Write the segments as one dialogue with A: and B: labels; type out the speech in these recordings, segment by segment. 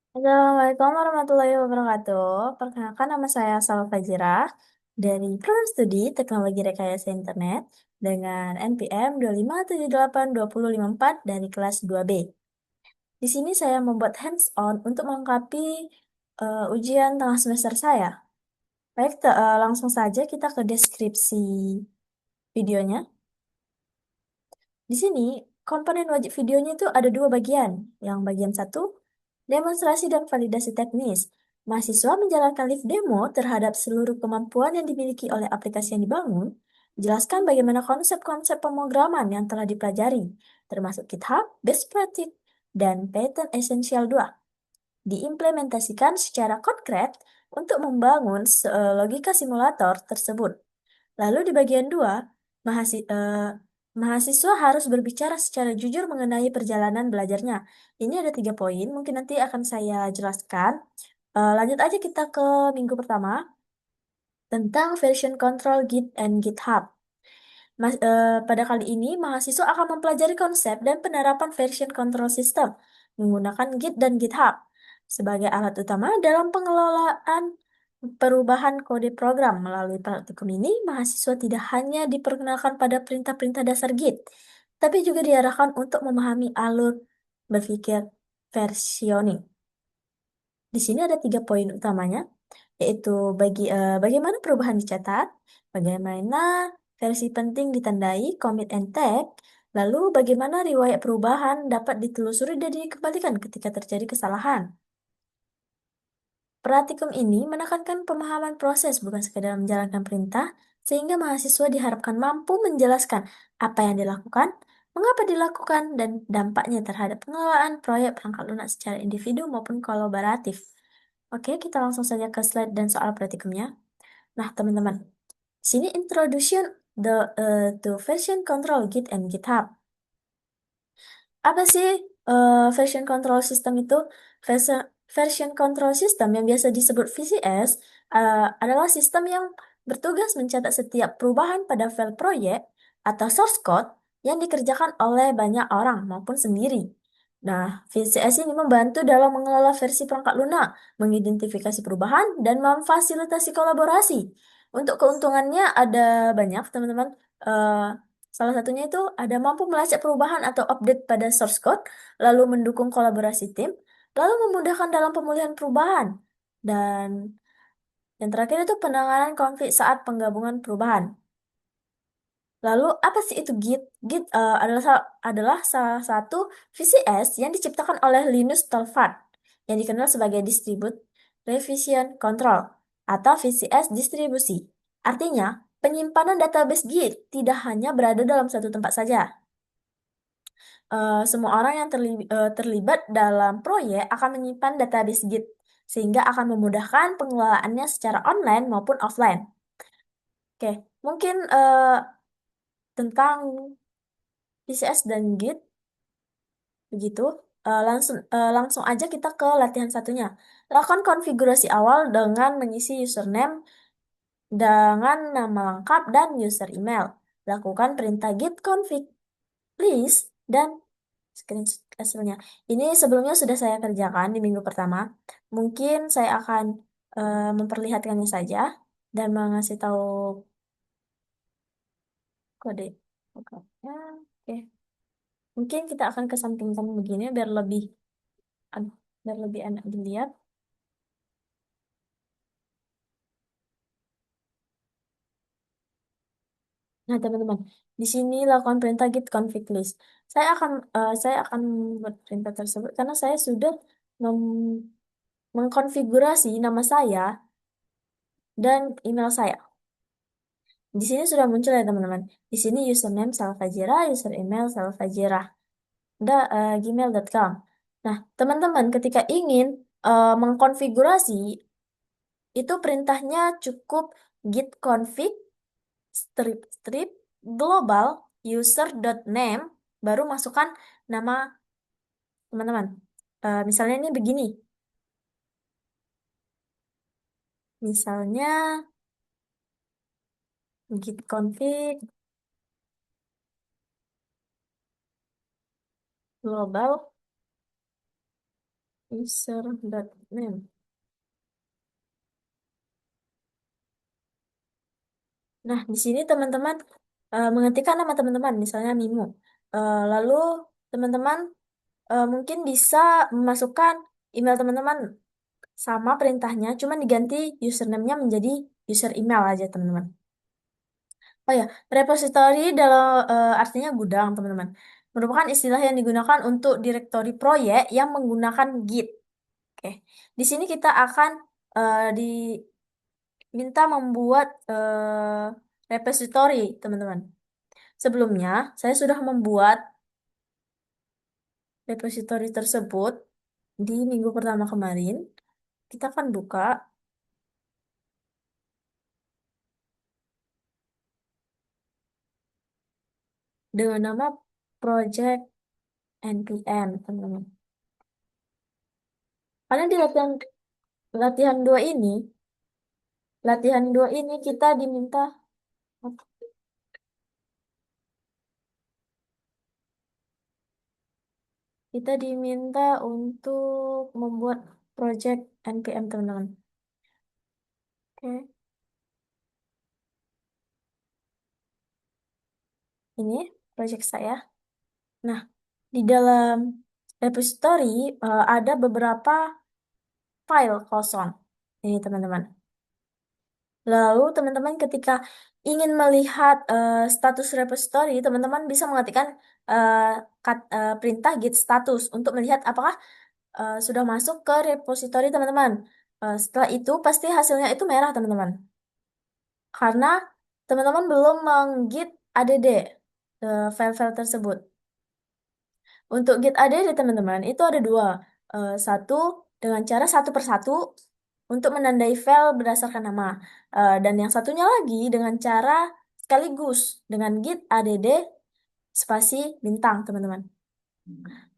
A: Assalamualaikum warahmatullahi wabarakatuh. Perkenalkan nama saya Salwa Fajira dari Program Studi Teknologi Rekayasa Internet dengan NPM 2578254 dari kelas 2B. Di sini saya membuat hands-on untuk melengkapi ujian tengah semester saya. Baik, langsung saja kita ke deskripsi videonya. Di sini, komponen wajib videonya itu ada dua bagian. Yang bagian satu, demonstrasi dan validasi teknis. Mahasiswa menjalankan live demo terhadap seluruh kemampuan yang dimiliki oleh aplikasi yang dibangun. Jelaskan bagaimana konsep-konsep pemrograman yang telah dipelajari, termasuk GitHub, Best Practice, dan Python Essential 2. Diimplementasikan secara konkret untuk membangun logika simulator tersebut. Lalu di bagian 2, mahasiswa harus berbicara secara jujur mengenai perjalanan belajarnya. Ini ada 3 poin, mungkin nanti akan saya jelaskan. Lanjut aja kita ke minggu pertama, tentang version control Git and GitHub. Pada kali ini, mahasiswa akan mempelajari konsep dan penerapan version control system menggunakan Git dan GitHub sebagai alat utama dalam pengelolaan perubahan kode program. Melalui praktikum ini, mahasiswa tidak hanya diperkenalkan pada perintah-perintah dasar Git, tapi juga diarahkan untuk memahami alur berpikir versioning. Di sini ada 3 poin utamanya, yaitu bagaimana perubahan dicatat, bagaimana versi penting ditandai, commit and tag, lalu bagaimana riwayat perubahan dapat ditelusuri dan dikembalikan ketika terjadi kesalahan. Praktikum ini menekankan pemahaman proses bukan sekedar menjalankan perintah, sehingga mahasiswa diharapkan mampu menjelaskan apa yang dilakukan, mengapa dilakukan, dan dampaknya terhadap pengelolaan proyek perangkat lunak secara individu maupun kolaboratif. Oke, kita langsung saja ke slide dan soal praktikumnya. Nah, teman-teman, sini introduction to version control Git and GitHub. Apa sih version control system itu? Version control system yang biasa disebut VCS adalah sistem yang bertugas mencatat setiap perubahan pada file proyek atau source code yang dikerjakan oleh banyak orang maupun sendiri. Nah, VCS ini membantu dalam mengelola versi perangkat lunak, mengidentifikasi perubahan, dan memfasilitasi kolaborasi. Untuk keuntungannya ada banyak, teman-teman. Eh, Salah satunya itu ada mampu melacak perubahan atau update pada source code, lalu mendukung kolaborasi tim, lalu memudahkan dalam pemulihan perubahan. Dan yang terakhir itu penanganan konflik saat penggabungan perubahan. Lalu apa sih itu Git? Git adalah salah satu VCS yang diciptakan oleh Linus Torvalds yang dikenal sebagai Distribute Revision Control atau VCS distribusi. Artinya, penyimpanan database Git tidak hanya berada dalam satu tempat saja. Semua orang yang terlibat dalam proyek akan menyimpan database Git, sehingga akan memudahkan pengelolaannya secara online maupun offline. Oke, mungkin tentang PCS dan Git begitu. Langsung aja kita ke latihan satunya. Lakukan konfigurasi awal dengan mengisi username dengan nama lengkap dan user email. Lakukan perintah git config list dan screenshot hasilnya. Ini sebelumnya sudah saya kerjakan di minggu pertama. Mungkin saya akan memperlihatkannya saja dan mengasih tahu kode. Oke. Oke. Mungkin kita akan kesampingkan begini ad- biar lebih enak dilihat. Nah, teman-teman, di sini lakukan perintah git config list. Saya akan membuat perintah tersebut karena saya sudah mengkonfigurasi nama saya dan email saya. Di sini sudah muncul ya teman-teman. Di sini username Salfajira, user email Salfajira, gmail.com. Nah, teman-teman ketika ingin mengkonfigurasi itu perintahnya cukup git config strip global user.name baru masukkan nama teman-teman. Misalnya ini begini. Misalnya git config global user.name. Nah, di sini teman-teman mengetikkan nama teman-teman, misalnya Mimu. Lalu teman-teman mungkin bisa memasukkan email teman-teman sama perintahnya, cuman diganti username-nya menjadi user email aja, teman-teman. Oh ya, repository dalam artinya gudang, teman-teman. Merupakan istilah yang digunakan untuk direktori proyek yang menggunakan Git. Oke, di sini kita akan diminta membuat repository, teman-teman. Sebelumnya, saya sudah membuat repository tersebut di minggu pertama kemarin. Kita akan buka dengan nama Project NPM, teman-teman. Karena di latihan dua ini, kita diminta untuk membuat project NPM, teman-teman. Oke, ini project saya. Nah, di dalam repository ada beberapa file kosong. Ini, teman-teman. Lalu teman-teman ketika ingin melihat status repository, teman-teman bisa mengetikkan eh, perintah git status untuk melihat apakah sudah masuk ke repository teman-teman. Setelah itu pasti hasilnya itu merah, teman-teman. Karena teman-teman belum menggit add file-file tersebut. Untuk git add teman-teman itu ada dua. Satu dengan cara satu persatu untuk menandai file berdasarkan nama. Dan yang satunya lagi dengan cara sekaligus dengan git add spasi bintang, teman-teman.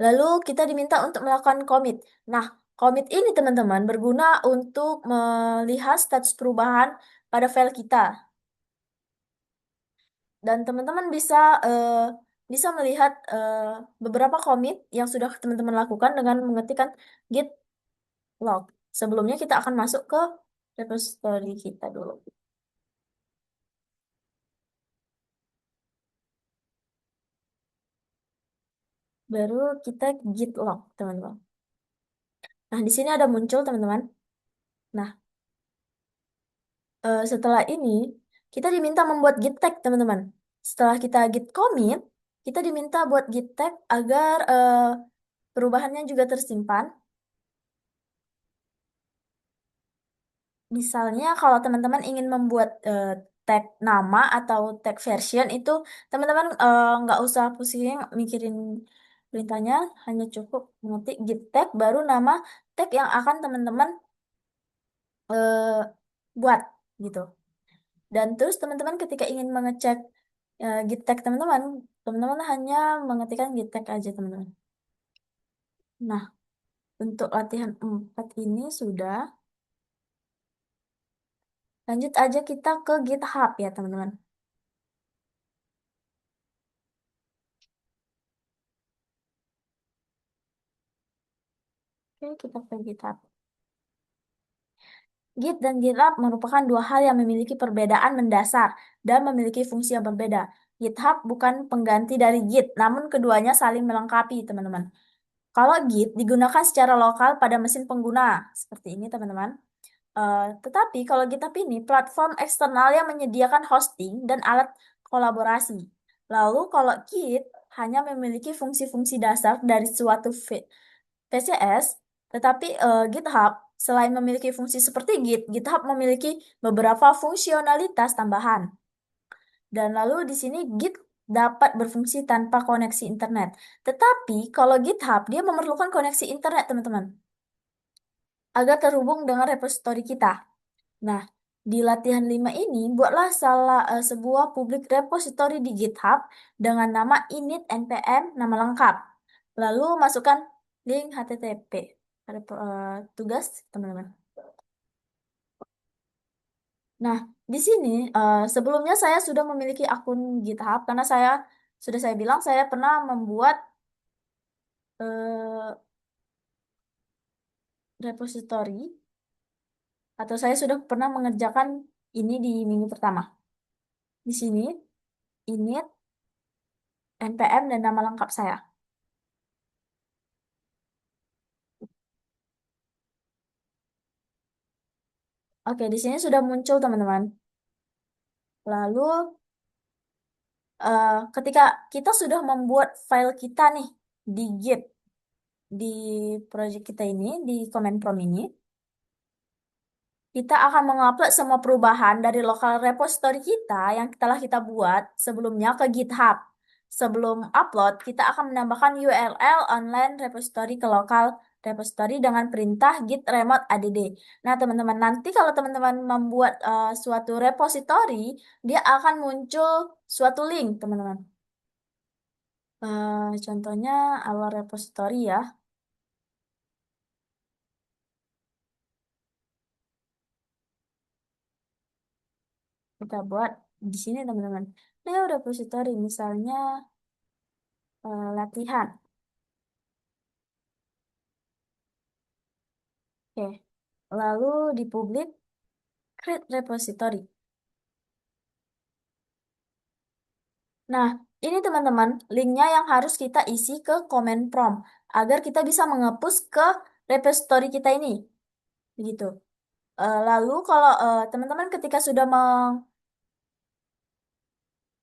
A: Lalu kita diminta untuk melakukan commit. Nah, commit ini teman-teman berguna untuk melihat status perubahan pada file kita. Dan teman-teman bisa melihat beberapa commit yang sudah teman-teman lakukan dengan mengetikkan git log. Sebelumnya kita akan masuk ke repository kita dulu. Baru kita git log, teman-teman. Nah, di sini ada muncul, teman-teman. Nah, setelah ini kita diminta membuat git tag, teman-teman. Setelah kita git commit, kita diminta buat git tag agar perubahannya juga tersimpan. Misalnya kalau teman-teman ingin membuat tag nama atau tag version itu, teman-teman nggak usah pusing mikirin perintahnya, hanya cukup mengetik git tag baru nama tag yang akan teman-teman eh, buat gitu. Dan terus teman-teman ketika ingin mengecek git tag teman-teman, teman-teman hanya mengetikkan git tag aja, teman-teman. Nah, untuk latihan 4 ini sudah. Lanjut aja kita ke GitHub ya, teman-teman. Oke, kita ke GitHub. Git dan GitLab merupakan dua hal yang memiliki perbedaan mendasar dan memiliki fungsi yang berbeda. GitHub bukan pengganti dari Git, namun keduanya saling melengkapi, teman-teman. Kalau Git digunakan secara lokal pada mesin pengguna, seperti ini, teman-teman. Tetapi kalau GitHub ini platform eksternal yang menyediakan hosting dan alat kolaborasi. Lalu kalau Git hanya memiliki fungsi-fungsi dasar dari suatu VCS, tetapi GitHub selain memiliki fungsi seperti Git, GitHub memiliki beberapa fungsionalitas tambahan. Dan lalu di sini Git dapat berfungsi tanpa koneksi internet. Tetapi kalau GitHub dia memerlukan koneksi internet, teman-teman, agar terhubung dengan repositori kita. Nah, di latihan 5 ini buatlah sebuah public repository di GitHub dengan nama init npm nama lengkap. Lalu masukkan link HTTP. Ada tugas, teman-teman. Nah, di sini sebelumnya saya sudah memiliki akun GitHub karena saya bilang saya pernah membuat eh, repository, atau saya sudah pernah mengerjakan ini di minggu pertama. Di sini, init, npm, dan nama lengkap saya. Oke, di sini sudah muncul teman-teman. Lalu, ketika kita sudah membuat file kita nih di Git, di project kita ini, di command prompt ini, kita akan mengupload semua perubahan dari lokal repository kita yang telah kita buat sebelumnya ke GitHub. Sebelum upload, kita akan menambahkan URL online repository ke lokal repository dengan perintah git remote add. Nah, teman-teman, nanti kalau teman-teman membuat suatu repository, dia akan muncul suatu link, teman-teman. Contohnya awal repository ya. Kita buat di sini, teman-teman. Ini repository, misalnya latihan. Oke, lalu di publik create repository. Nah, ini teman-teman, linknya yang harus kita isi ke command prompt agar kita bisa mengepus ke repository kita ini. Begitu. Lalu kalau teman-teman ketika sudah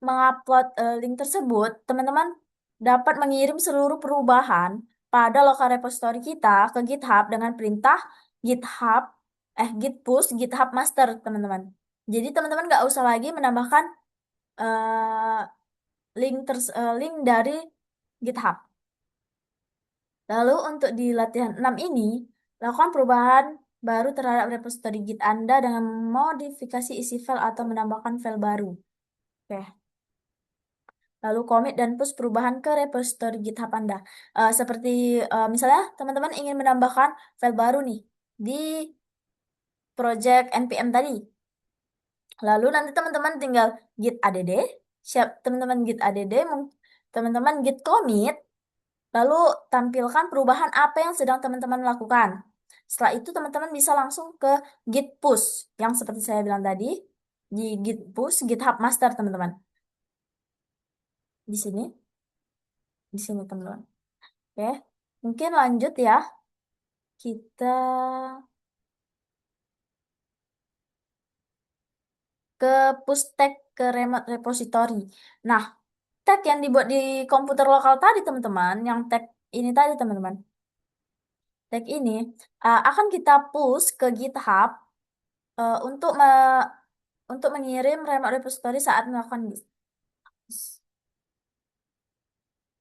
A: mengupload link tersebut, teman-teman dapat mengirim seluruh perubahan pada lokal repository kita ke GitHub dengan perintah GitHub, git push GitHub master, teman-teman. Jadi teman-teman nggak usah lagi menambahkan eh, link dari GitHub. Lalu untuk di latihan 6 ini, lakukan perubahan baru terhadap repository Git Anda dengan modifikasi isi file atau menambahkan file baru. Oke. Lalu commit dan push perubahan ke repository GitHub Anda. Seperti misalnya teman-teman ingin menambahkan file baru nih di project npm tadi. Lalu nanti teman-teman tinggal git add, siap teman-teman git add, teman-teman git commit, lalu tampilkan perubahan apa yang sedang teman-teman lakukan. Setelah itu teman-teman bisa langsung ke git push yang seperti saya bilang tadi, di git push GitHub master, teman-teman. Di sini, di sini teman-teman. Oke, mungkin lanjut ya. Kita ke push tag ke remote repository. Nah, tag yang dibuat di komputer lokal tadi, teman-teman, yang tag ini tadi, teman-teman. Tag ini akan kita push ke GitHub untuk untuk mengirim remote repository saat melakukan push.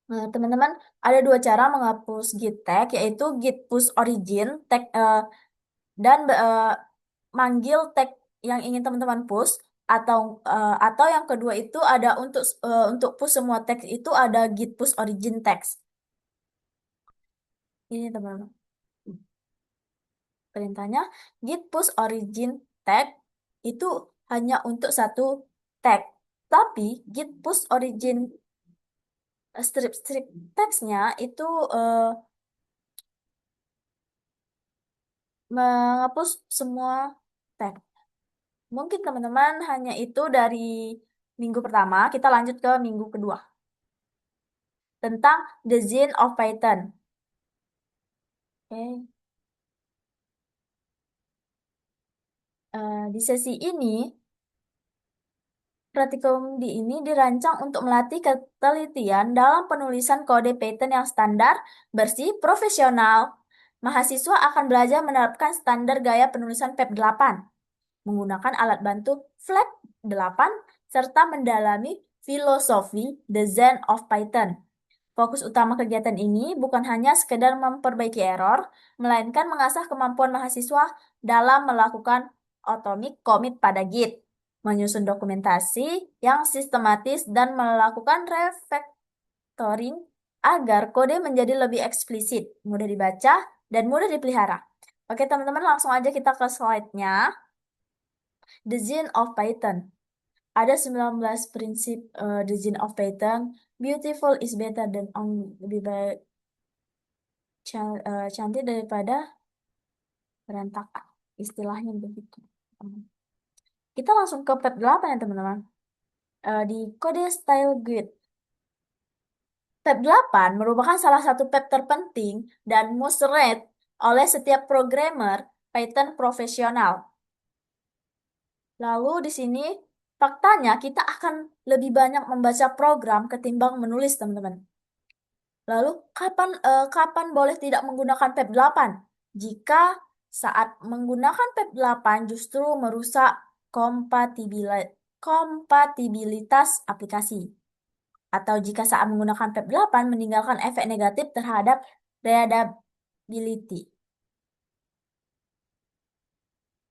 A: Nah, teman-teman, ada dua cara menghapus git tag, yaitu git push origin tag dan manggil tag yang ingin teman-teman push, atau yang kedua itu ada untuk push semua tag itu ada git push origin text. Ini teman-teman. Perintahnya git push origin tag itu hanya untuk satu tag. Tapi git push origin strip text-nya itu eh, menghapus semua tag. Mungkin teman-teman hanya itu dari minggu pertama, kita lanjut ke minggu kedua. Tentang the Zine of Python. Oke. Di sesi ini, praktikum di ini dirancang untuk melatih ketelitian dalam penulisan kode Python yang standar, bersih, profesional. Mahasiswa akan belajar menerapkan standar gaya penulisan PEP 8, menggunakan alat bantu Flat 8, serta mendalami filosofi The Zen of Python. Fokus utama kegiatan ini bukan hanya sekedar memperbaiki error, melainkan mengasah kemampuan mahasiswa dalam melakukan atomic commit pada Git, menyusun dokumentasi yang sistematis, dan melakukan refactoring agar kode menjadi lebih eksplisit, mudah dibaca, dan mudah dipelihara. Oke, teman-teman, langsung aja kita ke slide-nya. The Zine of Python. Ada 19 prinsip The Zine of Python. Beautiful is better than only, lebih baik cantik daripada berantakan. Istilahnya begitu. Kita langsung ke PEP 8 ya teman-teman. Di kode style guide. PEP 8 merupakan salah satu PEP terpenting dan most read oleh setiap programmer Python profesional. Lalu di sini faktanya kita akan lebih banyak membaca program ketimbang menulis, teman-teman. Lalu kapan boleh tidak menggunakan PEP 8? Jika saat menggunakan PEP 8 justru merusak kompatibilitas aplikasi. Atau jika saat menggunakan PEP 8 meninggalkan efek negatif terhadap readability.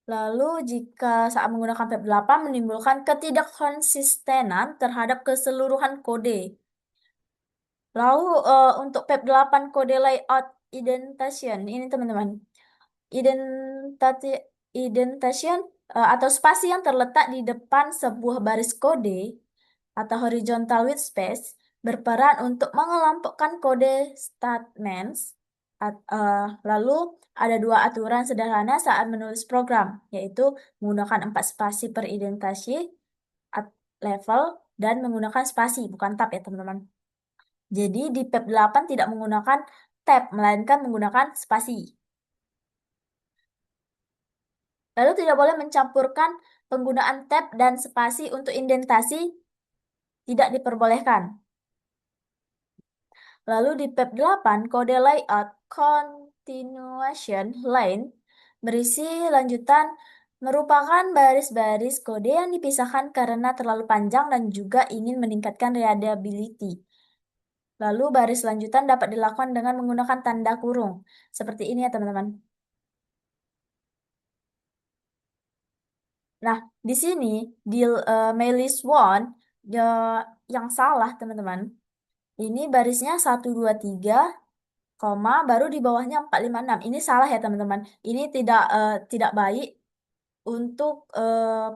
A: Lalu jika saat menggunakan PEP 8 menimbulkan ketidakkonsistenan terhadap keseluruhan kode. Lalu untuk PEP 8 kode layout indentation ini teman-teman. Identati Indentation atau spasi yang terletak di depan sebuah baris kode atau horizontal with space berperan untuk mengelompokkan kode statements. Lalu ada dua aturan sederhana saat menulis program, yaitu menggunakan 4 spasi per indentasi level dan menggunakan spasi, bukan tab ya teman-teman. Jadi di PEP 8 tidak menggunakan tab, melainkan menggunakan spasi. Lalu tidak boleh mencampurkan penggunaan tab dan spasi untuk indentasi, tidak diperbolehkan. Lalu di PEP 8, kode layout continuation line berisi lanjutan merupakan baris-baris kode yang dipisahkan karena terlalu panjang dan juga ingin meningkatkan readability. Lalu baris lanjutan dapat dilakukan dengan menggunakan tanda kurung. Seperti ini ya teman-teman. Nah, di sini di Melis One yang salah teman-teman. Ini barisnya 123, koma baru di bawahnya 456. Ini salah ya teman-teman. Ini tidak baik untuk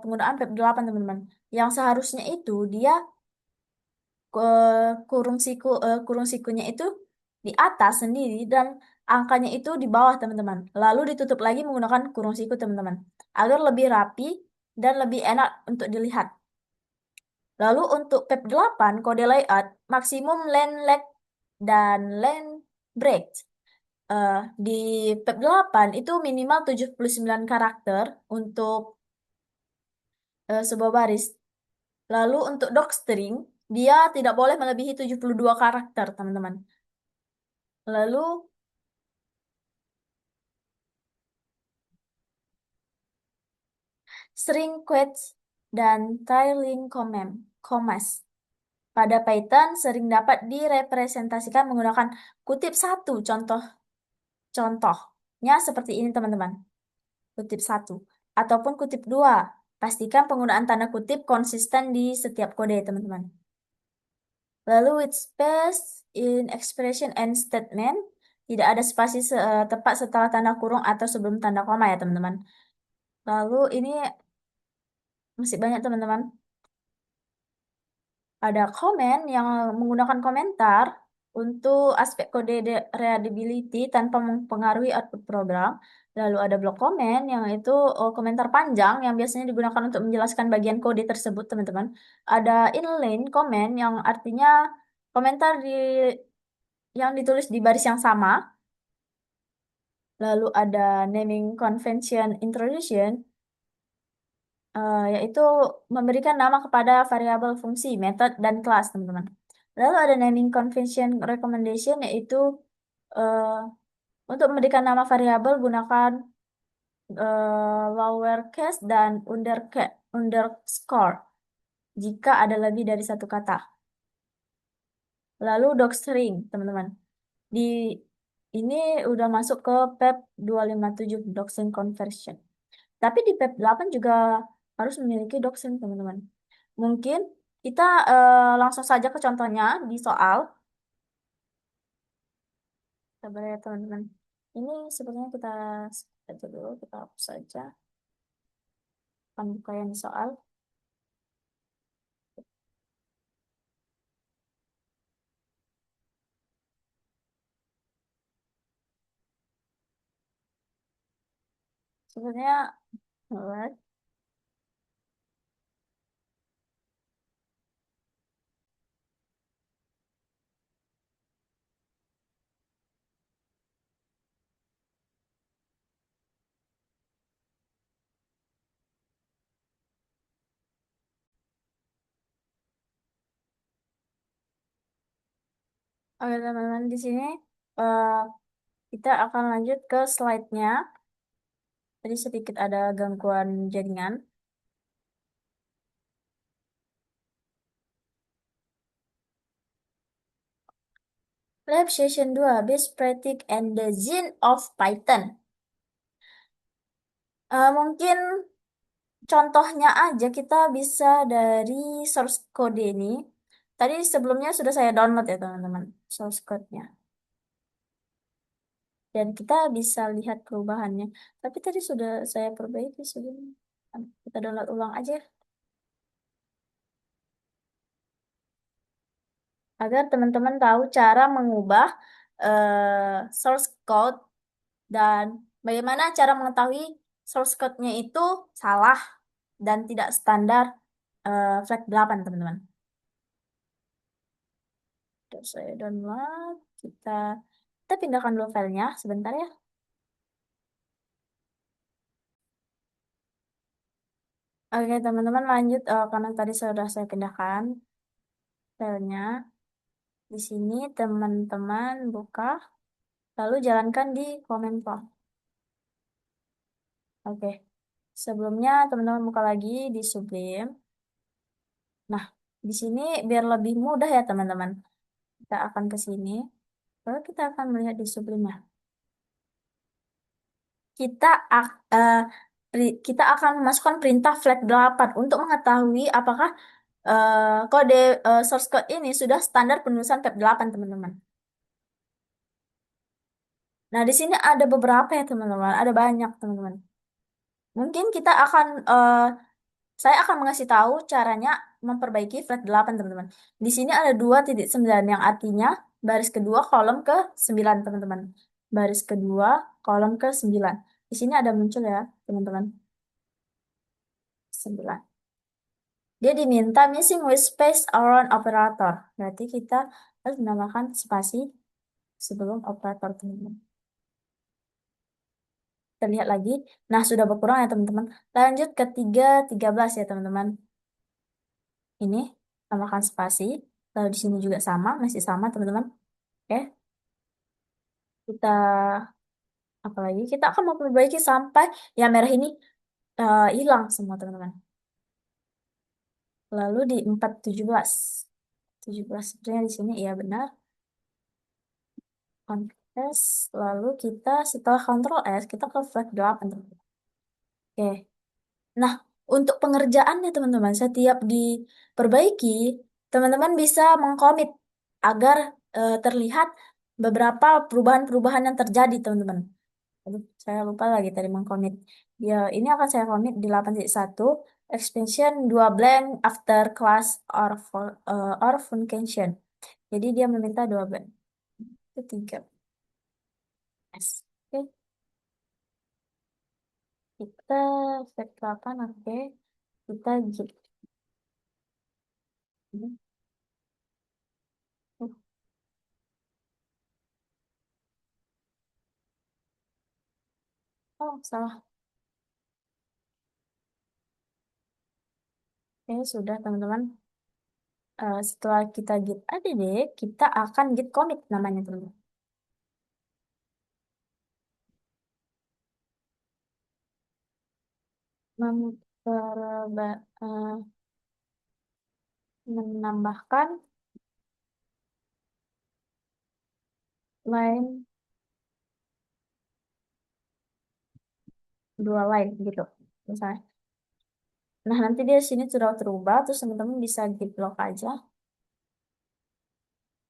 A: penggunaan PEP 8 teman-teman. Yang seharusnya itu dia kurung sikunya itu di atas sendiri dan angkanya itu di bawah teman-teman. Lalu ditutup lagi menggunakan kurung siku teman-teman. Agar lebih rapi dan lebih enak untuk dilihat. Lalu untuk PEP 8 kode layout maksimum len length dan len breadth. Eh, di PEP 8 itu minimal 79 karakter untuk sebuah baris. Lalu untuk docstring dia tidak boleh melebihi 72 karakter, teman-teman. Lalu string quotes dan trailing commas. Pada Python sering dapat direpresentasikan menggunakan kutip satu. Contohnya seperti ini teman-teman. Kutip satu. Ataupun kutip dua. Pastikan penggunaan tanda kutip konsisten di setiap kode teman-teman. Lalu with space in expression and statement. Tidak ada spasi tepat setelah tanda kurung atau sebelum tanda koma ya teman-teman. Lalu ini masih banyak teman-teman. Ada komen yang menggunakan komentar untuk aspek kode readability tanpa mempengaruhi output program. Lalu ada blok komen yang itu komentar panjang yang biasanya digunakan untuk menjelaskan bagian kode tersebut, teman-teman. Ada inline comment yang artinya komentar yang ditulis di baris yang sama. Lalu ada naming convention introduction yaitu memberikan nama kepada variabel fungsi, metode, dan kelas, teman-teman. Lalu ada naming convention recommendation, yaitu eh, untuk memberikan nama variabel gunakan lowercase dan underscore jika ada lebih dari satu kata. Lalu docstring, teman-teman. Di ini udah masuk ke PEP 257 docstring conversion. Tapi di PEP 8 juga harus memiliki docstring, teman-teman. Mungkin kita langsung saja ke contohnya di soal. Sabar ya teman-teman. Ini sebenarnya kita skip aja dulu, kita hapus saja pembukaian di soal. Sebenarnya, alright. Oke, teman-teman, di sini eh, kita akan lanjut ke slide-nya. Tadi sedikit ada gangguan jaringan. Lab Session 2, Best Practice and the Zine of Python. Mungkin contohnya aja kita bisa dari source code ini. Tadi sebelumnya sudah saya download ya teman-teman, source code-nya. Dan kita bisa lihat perubahannya. Tapi tadi sudah saya perbaiki sebelumnya. Kita download ulang aja agar teman-teman tahu cara mengubah source code dan bagaimana cara mengetahui source code-nya itu salah dan tidak standar flag 8 teman-teman. Terus saya download, kita pindahkan dulu filenya sebentar ya. Oke teman-teman lanjut karena tadi sudah saya pindahkan filenya. Di sini teman-teman buka, lalu jalankan di comment prompt. Oke, sebelumnya teman-teman buka lagi di Sublime. Nah, di sini biar lebih mudah ya teman-teman. Kita akan ke sini, lalu kita akan melihat di Sublime. Kita kita akan memasukkan perintah flag 8 untuk mengetahui apakah kode source code ini sudah standar penulisan flag 8 teman-teman. Nah, di sini ada beberapa ya teman-teman, ada banyak teman-teman. Mungkin saya akan mengasih tahu caranya memperbaiki flag 8 teman-teman. Di sini ada 2.9 yang artinya baris kedua kolom ke 9 teman-teman. Baris kedua kolom ke 9. Di sini ada muncul ya teman-teman. 9. Dia diminta missing with space around operator. Berarti kita harus menambahkan spasi sebelum operator teman-teman. Kita lihat lagi. Nah, sudah berkurang ya teman-teman. Lanjut ke 3.13 ya teman-teman. Ini tambahkan spasi. Lalu di sini juga sama, masih sama teman-teman. Oke, kita apalagi kita akan memperbaiki sampai yang merah ini hilang semua teman-teman. Lalu di 4.17. 17 sebenarnya di sini iya benar. Ctrl S, lalu kita setelah Ctrl S, kita ke flag 8, teman-teman. Oke. Nah, untuk pengerjaannya, teman-teman, setiap diperbaiki, teman-teman bisa mengkomit agar terlihat beberapa perubahan-perubahan yang terjadi, teman-teman. Aduh, saya lupa lagi tadi mengkomit. Ya, ini akan saya komit di 8.1, expansion 2 blank after class or function. Jadi dia meminta 2 blank. Itu 3. Yes. Oke. Kita set kapan, oke. Kita git. Oh, salah. Oke, sudah teman-teman. Setelah kita git add, kita akan git commit namanya teman-teman. Memperba- eh, Menambahkan line, 2 line gitu. Misalnya. Nah, nanti dia sini sudah terubah, terus teman-teman bisa git log aja.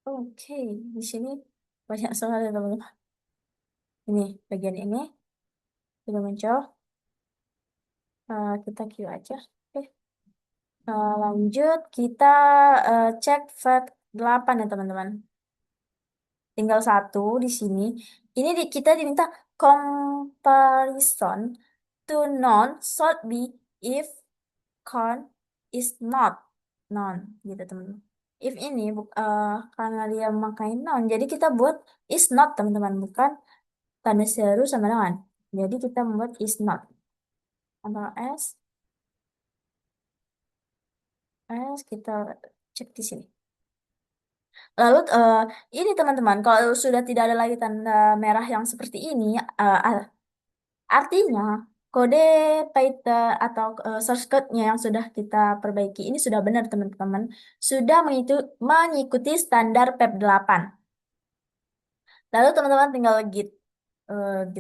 A: Oke, di sini banyak soal ya teman-teman. Ini, bagian ini sudah muncul. Kita queue aja. Oke. Lanjut, kita cek flag 8 ya teman-teman. Tinggal satu di sini. Ini kita diminta comparison to noun should be if con is not noun gitu teman-teman. If ini karena dia memakai noun, jadi kita buat is not teman-teman, bukan tanda seru sama dengan. Jadi kita membuat is not. Antara S kita cek di sini. Lalu ini teman-teman, kalau sudah tidak ada lagi tanda merah yang seperti ini, artinya kode Python atau source code-nya yang sudah kita perbaiki ini sudah benar teman-teman, sudah mengikuti standar PEP 8. Lalu teman-teman tinggal git add,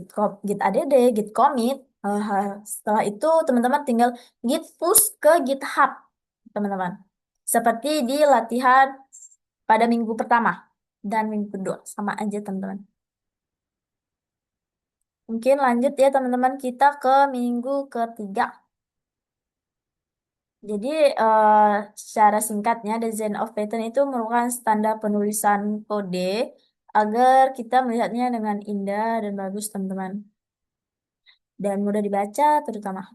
A: git commit. Setelah itu teman-teman tinggal git push ke GitHub, teman-teman. Seperti di latihan pada minggu pertama dan minggu kedua. Sama aja, teman-teman. Mungkin lanjut ya, teman-teman, kita ke minggu ketiga. Jadi, eh, secara singkatnya, Design of Python itu merupakan standar penulisan kode agar kita melihatnya dengan indah dan bagus, teman-teman. Dan mudah dibaca, terutama.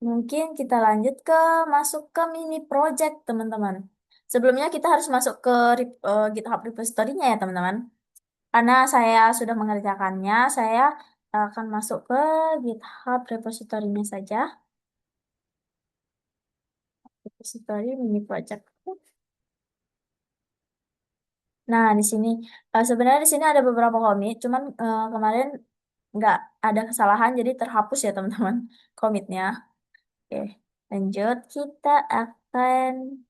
A: Mungkin kita lanjut masuk ke mini project, teman-teman. Sebelumnya kita harus masuk ke GitHub repository-nya ya, teman-teman. Karena saya sudah mengerjakannya, saya akan masuk ke GitHub repository-nya saja. Repository mini project. Nah, di sini sebenarnya di sini ada beberapa komit, cuman kemarin nggak ada kesalahan, jadi terhapus ya teman-teman komitnya. Oke, lanjut kita akan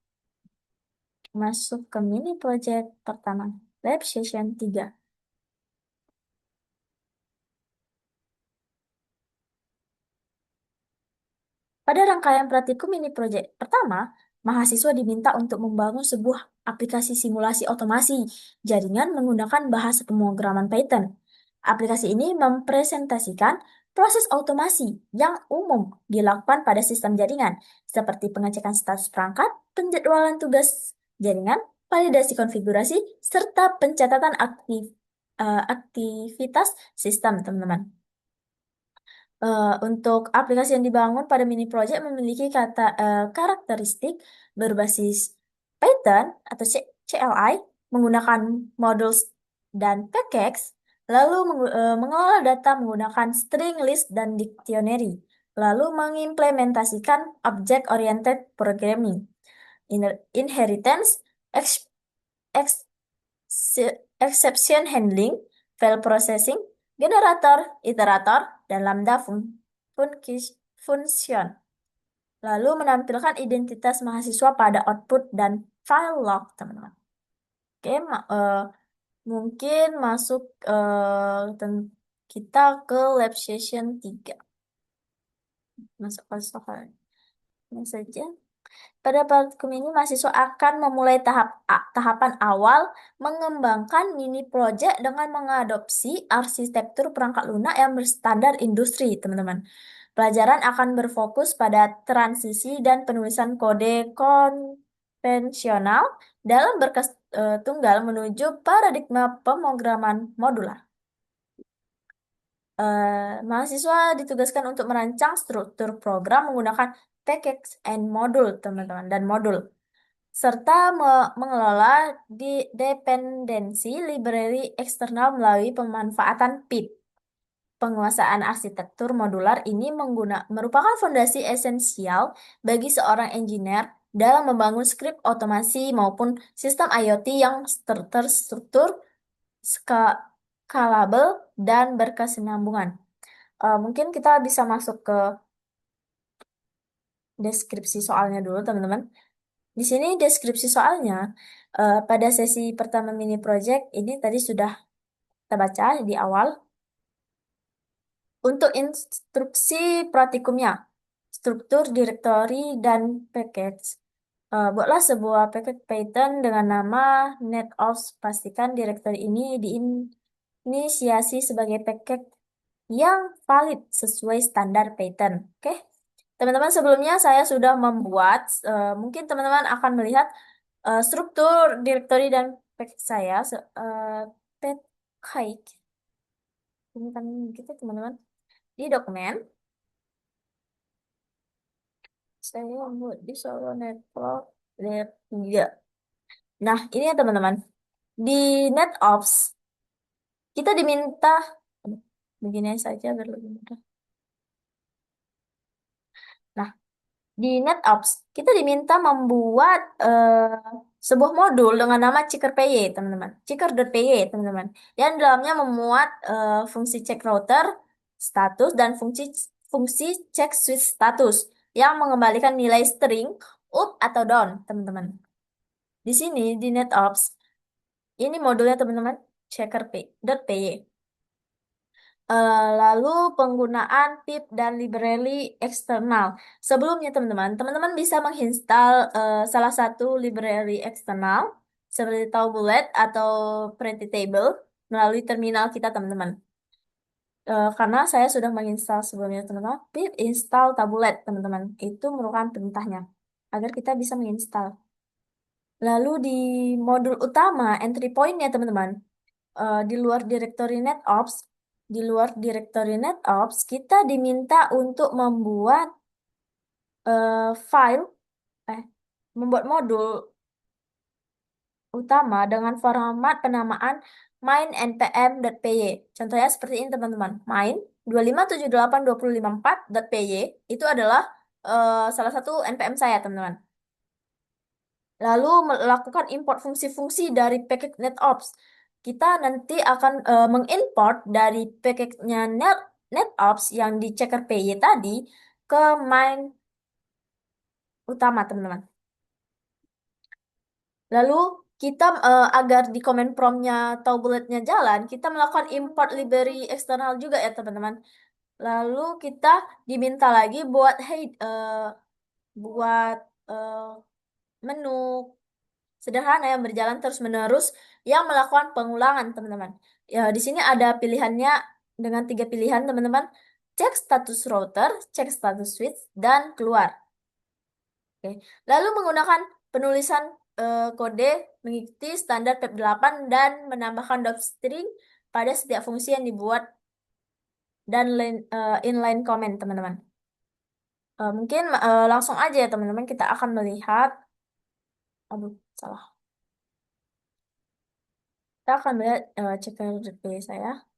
A: masuk ke mini project pertama, Lab Session 3. Pada rangkaian praktikum mini project pertama, mahasiswa diminta untuk membangun sebuah aplikasi simulasi otomasi jaringan menggunakan bahasa pemrograman Python. Aplikasi ini mempresentasikan proses otomasi yang umum dilakukan pada sistem jaringan, seperti pengecekan status perangkat, penjadwalan tugas jaringan, validasi konfigurasi, serta pencatatan aktivitas sistem, teman-teman. Untuk aplikasi yang dibangun pada mini project memiliki karakteristik berbasis Python atau CLI, menggunakan modules dan package, lalu mengelola data menggunakan string list dan dictionary, lalu mengimplementasikan object-oriented programming, inheritance, ex- ex- exception handling, file processing, generator, iterator, dan lambda function. Lalu menampilkan identitas mahasiswa pada output dan file log, teman-teman. Oke, mungkin masuk kita ke lab session 3. Masuk ke soal ini saja. Pada praktikum ini, mahasiswa akan memulai tahapan awal mengembangkan mini project dengan mengadopsi arsitektur perangkat lunak yang berstandar industri, teman-teman. Pelajaran akan berfokus pada transisi dan penulisan kode konvensional dalam berkas tunggal menuju paradigma pemrograman modular. Mahasiswa ditugaskan untuk merancang struktur program menggunakan package and modul, teman-teman, dan modul, serta mengelola dependensi library eksternal melalui pemanfaatan PIP. Penguasaan arsitektur modular ini merupakan fondasi esensial bagi seorang engineer dalam membangun skrip otomasi maupun sistem IoT yang terstruktur, skalabel, dan berkesinambungan. Mungkin kita bisa masuk ke deskripsi soalnya dulu, teman-teman. Di sini deskripsi soalnya, pada sesi pertama mini project ini tadi sudah kita baca di awal. Untuk instruksi praktikumnya, struktur direktori dan package. Buatlah sebuah package Python dengan nama NetOps. Pastikan direktori ini diinisiasi sebagai package yang valid sesuai standar Python. Oke, teman-teman, sebelumnya saya sudah membuat, mungkin teman-teman akan melihat struktur directory dan package saya, package ini kan gitu teman-teman. Di dokumen, saya buat di Solo Network, lihat 3. Nah, ini ya teman-teman. Di NetOps, kita diminta, aduh, begini saja biar lebih mudah. Nah, di NetOps, kita diminta membuat sebuah modul dengan nama checker.py, teman-teman. Checker.py, teman-teman. Yang di dalamnya memuat fungsi check router, status, dan fungsi check switch status yang mengembalikan nilai string up atau down, teman-teman. Di sini, di NetOps, ini modulnya, teman-teman, checker.py. Lalu penggunaan pip dan library eksternal. Sebelumnya teman-teman bisa menginstal salah satu library eksternal seperti Tablet atau Pretty Table melalui terminal kita teman-teman. Karena saya sudah menginstal sebelumnya teman-teman, pip install Tablet teman-teman. Itu merupakan perintahnya agar kita bisa menginstal. Lalu di modul utama entry point-nya teman-teman, di luar direktori NetOps, kita diminta untuk file, eh, membuat modul utama dengan format penamaan main npm.py. Contohnya seperti ini teman-teman. Main 2578254.py itu adalah salah satu npm saya teman-teman. Lalu melakukan import fungsi-fungsi dari package NetOps. Kita nanti akan mengimport dari package-nya NetOps yang di checker PY tadi ke main utama, teman-teman. Lalu kita agar di command prompt-nya atau bullet-nya jalan, kita melakukan import library eksternal juga ya, teman-teman. Lalu kita diminta lagi buat eh, menu sederhana yang berjalan terus-menerus yang melakukan pengulangan, teman-teman. Ya, di sini ada pilihannya dengan 3 pilihan, teman-teman. Cek status router, cek status switch, dan keluar. Oke. Lalu menggunakan penulisan kode mengikuti standar PEP 8 dan menambahkan string pada setiap fungsi yang dibuat dan inline comment, teman-teman. Mungkin langsung aja ya, teman-teman. Kita akan melihat, aduh, salah. Kita akan melihat checker replay saya.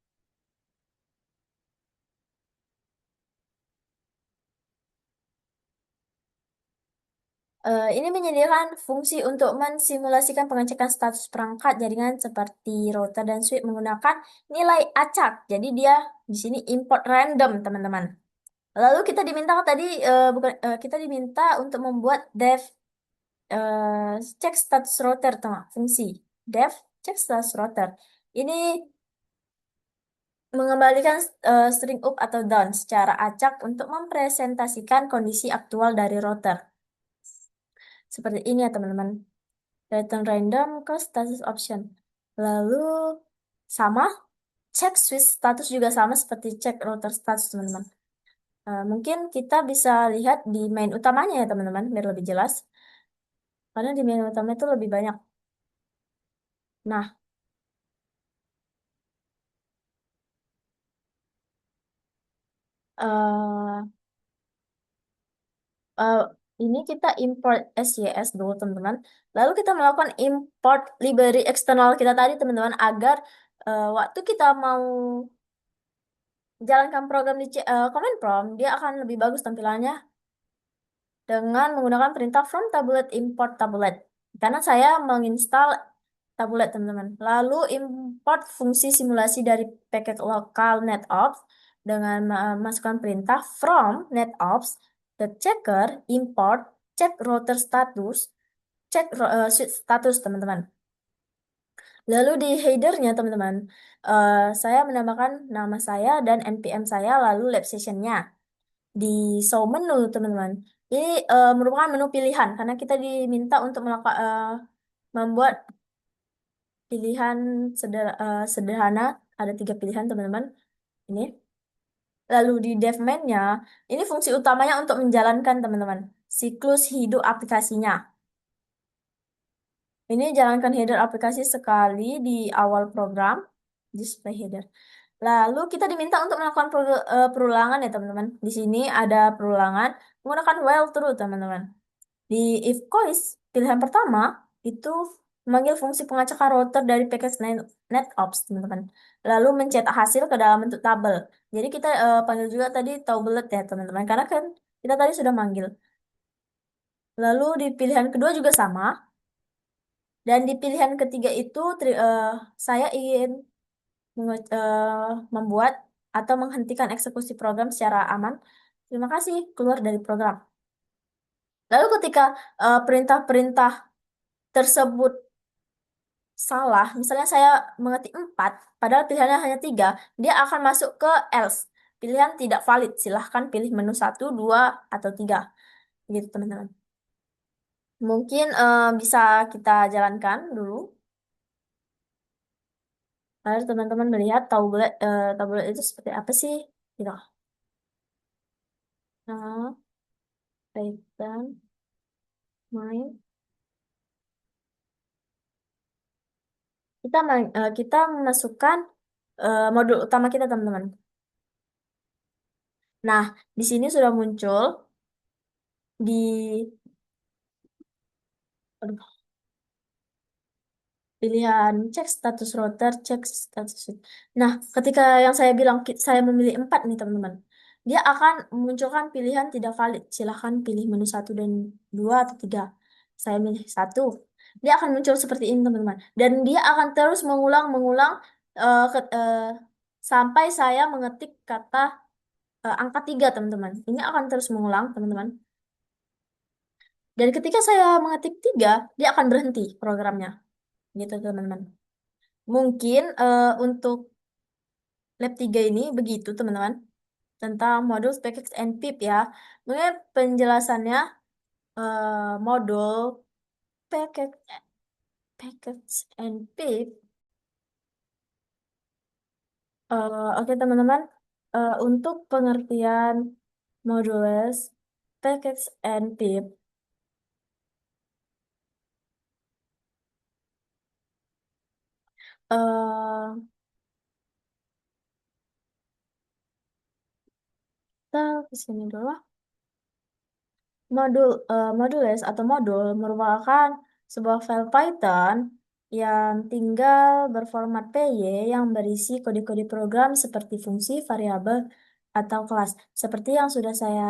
A: Ini menyediakan fungsi untuk mensimulasikan pengecekan status perangkat jaringan seperti router dan switch menggunakan nilai acak. Jadi dia di sini import random, teman-teman. Lalu kita diminta tadi bukan kita diminta untuk membuat dev check status router, teman. Fungsi dev check status router. Ini mengembalikan string up atau down secara acak untuk mempresentasikan kondisi aktual dari router. Seperti ini ya, teman-teman. Return random ke status option. Lalu sama, cek switch status juga sama seperti cek router status, teman-teman. Mungkin kita bisa lihat di main utamanya ya, teman-teman, biar lebih jelas. Karena di main utama itu lebih banyak. Nah, eh, eh, ini kita import SYS dulu, teman-teman. Lalu kita melakukan import library eksternal kita tadi, teman-teman, agar waktu kita mau jalankan program di command prompt, dia akan lebih bagus tampilannya dengan menggunakan perintah from tablet import tablet. Karena saya menginstal tablet, teman-teman. Lalu import fungsi simulasi dari paket lokal NetOps dengan masukkan perintah from NetOps the checker import check router status check switch status, teman-teman. Lalu di headernya, teman-teman, saya menambahkan nama saya dan npm saya lalu lab sessionnya di show menu, teman-teman. Ini merupakan menu pilihan karena kita diminta untuk membuat pilihan sederhana. Ada 3 pilihan, teman-teman. Ini. Lalu di dev main-nya, ini fungsi utamanya untuk menjalankan, teman-teman, siklus hidup aplikasinya. Ini jalankan header aplikasi sekali di awal program, display header. Lalu kita diminta untuk melakukan perulangan ya teman-teman. Di sini ada perulangan menggunakan while true teman-teman. Di if case pilihan pertama itu memanggil fungsi pengacak router dari package netops teman-teman. Lalu mencetak hasil ke dalam bentuk tabel. Jadi kita panggil juga tadi tablet ya teman-teman. Karena kan kita tadi sudah manggil. Lalu di pilihan kedua juga sama. Dan di pilihan ketiga itu saya ingin membuat atau menghentikan eksekusi program secara aman. Terima kasih, keluar dari program. Lalu ketika perintah-perintah tersebut salah, misalnya saya mengetik 4, padahal pilihannya hanya 3, dia akan masuk ke else. Pilihan tidak valid, silahkan pilih menu 1, 2, atau 3. Gitu teman-teman. Mungkin bisa kita jalankan dulu. Lalu teman-teman melihat tablet itu seperti apa sih? Gitu. Nah, Python, main. Kita memasukkan modul utama kita, teman-teman. Nah, di sini sudah muncul di aduh, pilihan cek status router, cek status. Nah, ketika yang saya bilang saya memilih 4 nih, teman-teman. Dia akan memunculkan pilihan tidak valid. Silahkan pilih menu 1 dan 2 atau 3. Saya milih 1. Dia akan muncul seperti ini, teman-teman. Dan dia akan terus mengulang-mengulang sampai saya mengetik kata angka 3 teman-teman. Ini akan terus mengulang, teman-teman. Dan ketika saya mengetik 3 dia akan berhenti programnya. Gitu, teman-teman. Mungkin untuk lab 3 ini begitu, teman-teman. Tentang modul package and pip ya. Mungkin penjelasannya modul package, package and pip. Oke, teman-teman. Untuk pengertian modules package and pip, eh kita kesini dulu. Modules atau modul merupakan sebuah file Python yang tinggal berformat PY yang berisi kode-kode program seperti fungsi, variabel, atau kelas. Seperti yang sudah saya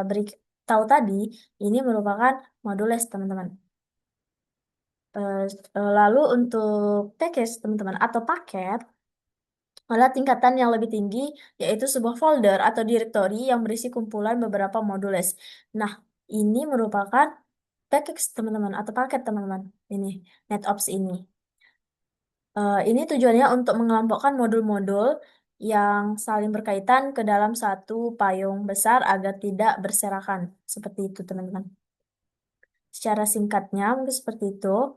A: beri tahu tadi, ini merupakan modules, teman-teman. Lalu untuk package, teman-teman, atau paket, adalah tingkatan yang lebih tinggi, yaitu sebuah folder atau directory yang berisi kumpulan beberapa modules. Nah, ini merupakan package, teman-teman, atau paket, teman-teman. Ini, NetOps ini. Ini tujuannya untuk mengelompokkan modul-modul yang saling berkaitan ke dalam satu payung besar agar tidak berserakan. Seperti itu, teman-teman. Secara singkatnya, mungkin seperti itu.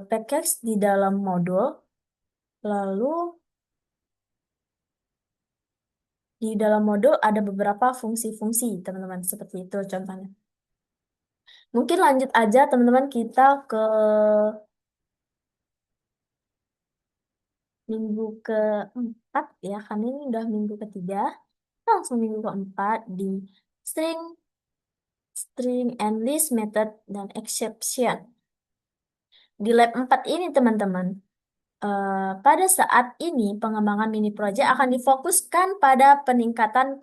A: Package di dalam modul, lalu di dalam modul ada beberapa fungsi-fungsi, teman-teman. Seperti itu contohnya. Mungkin lanjut aja, teman-teman, kita ke minggu keempat ya. Kan ini udah minggu ketiga. Langsung minggu keempat di string, string and list method dan exception. Di lab 4 ini, teman-teman, pada saat ini pengembangan mini project akan difokuskan pada peningkatan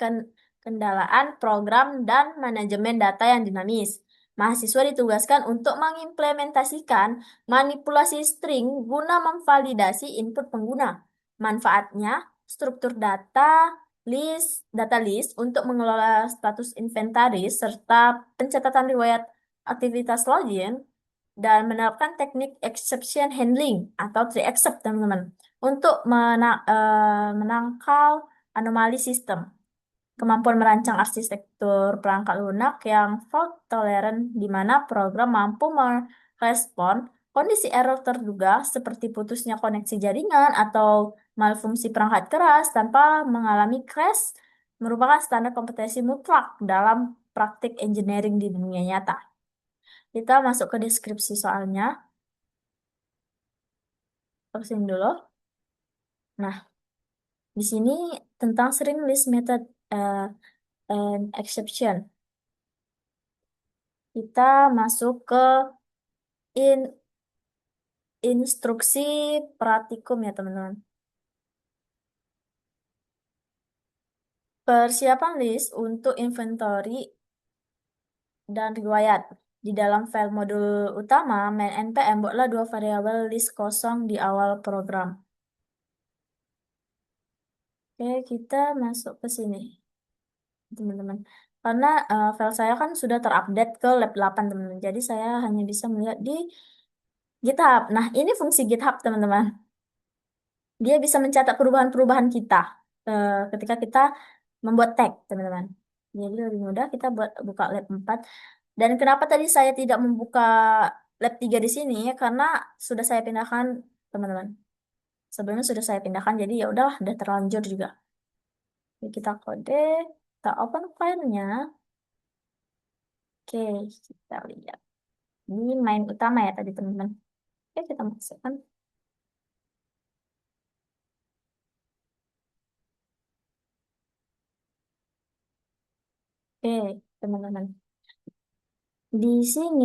A: kendalaan program dan manajemen data yang dinamis. Mahasiswa ditugaskan untuk mengimplementasikan manipulasi string guna memvalidasi input pengguna. Manfaatnya, struktur data list untuk mengelola status inventaris serta pencatatan riwayat aktivitas login dan menerapkan teknik exception handling atau 3-except, teman-teman, untuk menangkal anomali sistem. Kemampuan merancang arsitektur perangkat lunak yang fault tolerant di mana program mampu merespon kondisi error terduga seperti putusnya koneksi jaringan atau malfungsi perangkat keras tanpa mengalami crash merupakan standar kompetensi mutlak dalam praktik engineering di dunia nyata. Kita masuk ke deskripsi soalnya. Terusin dulu. Nah, di sini tentang string list method uh, and exception. Kita masuk ke in instruksi pratikum ya, teman-teman. Persiapan list untuk inventory dan riwayat. Di dalam file modul utama, main npm, buatlah dua variabel list kosong di awal program. Oke, kita masuk ke sini, teman-teman. Karena file saya kan sudah terupdate ke lab 8, teman-teman. Jadi saya hanya bisa melihat di GitHub. Nah, ini fungsi GitHub, teman-teman. Dia bisa mencatat perubahan-perubahan kita ketika kita membuat tag, teman-teman. Jadi lebih mudah kita buka lab 4. Dan kenapa tadi saya tidak membuka lab 3 di sini? Karena sudah saya pindahkan, teman-teman. Sebelumnya sudah saya pindahkan, jadi ya udahlah, udah terlanjur juga. Jadi kita kode, kita open filenya. Oke, kita lihat. Ini main utama ya tadi, teman-teman. Oke, kita masukkan. Oke, teman-teman. Di sini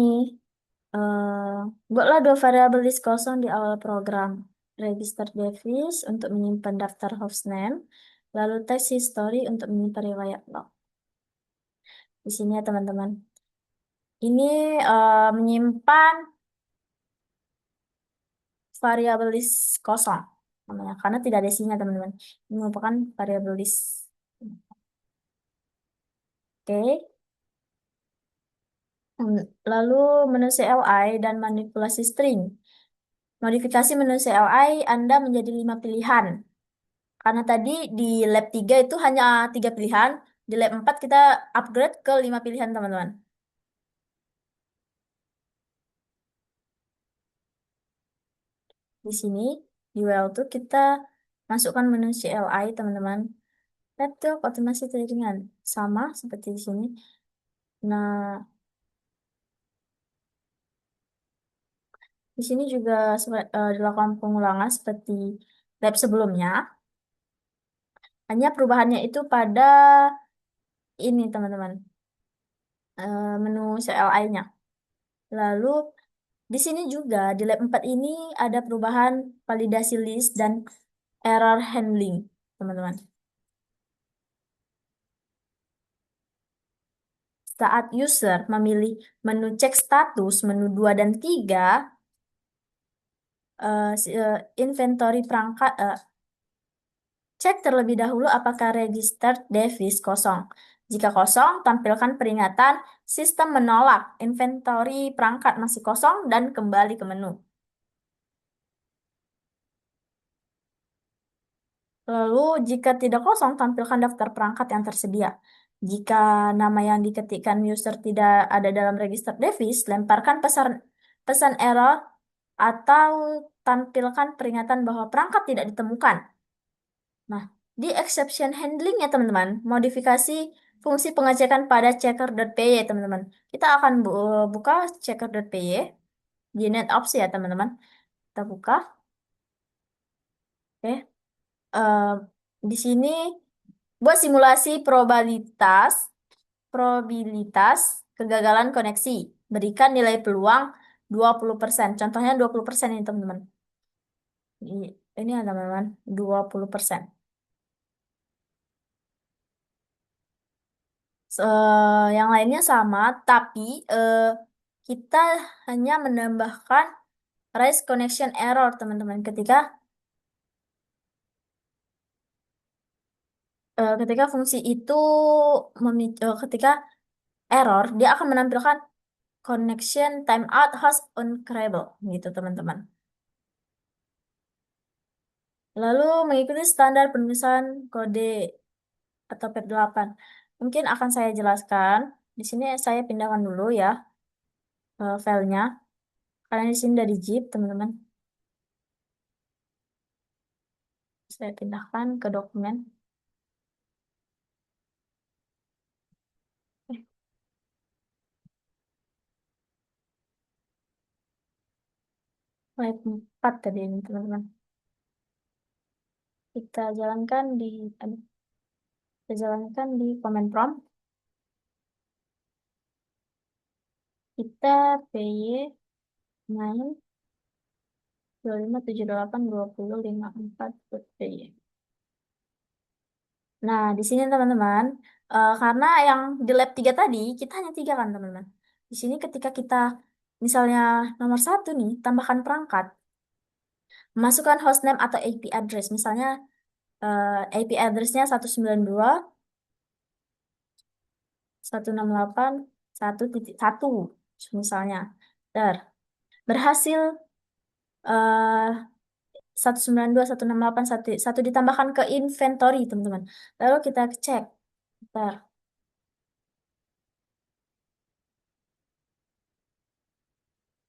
A: Eh, buatlah dua variabel list kosong di awal program. Register Davis untuk menyimpan daftar hostname, lalu text history untuk menyimpan riwayat log. Di sini ya, teman-teman. Ini menyimpan variabel list kosong namanya, karena tidak ada isinya, teman-teman. Ini merupakan variabel list. Oke. Hmm, Lalu menu CLI dan manipulasi string. Modifikasi menu CLI Anda menjadi 5 pilihan. Karena tadi di lab 3 itu hanya 3 pilihan, di lab 4 kita upgrade ke 5 pilihan, teman-teman. Di sini, di well tuh kita masukkan menu CLI, teman-teman. Laptop otomasi jaringan. Sama seperti di sini. Nah, di sini juga dilakukan pengulangan seperti lab sebelumnya. Hanya perubahannya itu pada ini, teman-teman. Menu CLI-nya. Lalu di sini juga di lab 4 ini ada perubahan validasi list dan error handling, teman-teman. Saat user memilih menu cek status, menu 2 dan 3, inventory perangkat, cek terlebih dahulu apakah registered device kosong. Jika kosong, tampilkan peringatan sistem menolak, inventory perangkat masih kosong, dan kembali ke menu. Lalu, jika tidak kosong, tampilkan daftar perangkat yang tersedia. Jika nama yang diketikkan user tidak ada dalam register device, lemparkan pesan, pesan error atau tampilkan peringatan bahwa perangkat tidak ditemukan. Nah, di exception handling ya, teman-teman, modifikasi fungsi pengecekan pada checker.py, teman-teman. Kita akan buka checker.py di NetOps ya, teman-teman. Kita buka. Oke. Eh, di sini buat simulasi probabilitas kegagalan koneksi. Berikan nilai peluang 20%. Contohnya 20% ini, teman-teman. Ini ya, teman-teman, 20%. Yang lainnya sama, tapi kita hanya menambahkan raise connection error, teman-teman. Ketika fungsi itu ketika error, dia akan menampilkan connection timeout host uncreable gitu, teman-teman. Lalu mengikuti standar penulisan kode atau PEP 8. Mungkin akan saya jelaskan. Di sini saya pindahkan dulu ya filenya. Karena di sini dari zip, teman-teman. Saya pindahkan ke dokumen. Eh, Slide 4 tadi ini, teman-teman. Kita jalankan di aduh, kita jalankan di command prompt. Kita PY main 2578 20 54 PY. Nah, di sini teman-teman, karena yang di lab 3 tadi, kita hanya 3 kan teman-teman. Di sini ketika kita misalnya nomor satu nih, tambahkan perangkat, masukkan hostname atau IP address. Misalnya IP address-nya 192.168.1.1 misalnya. Ter, berhasil eh 192.168.1 ditambahkan ke inventory, teman-teman. Lalu kita cek. Bentar.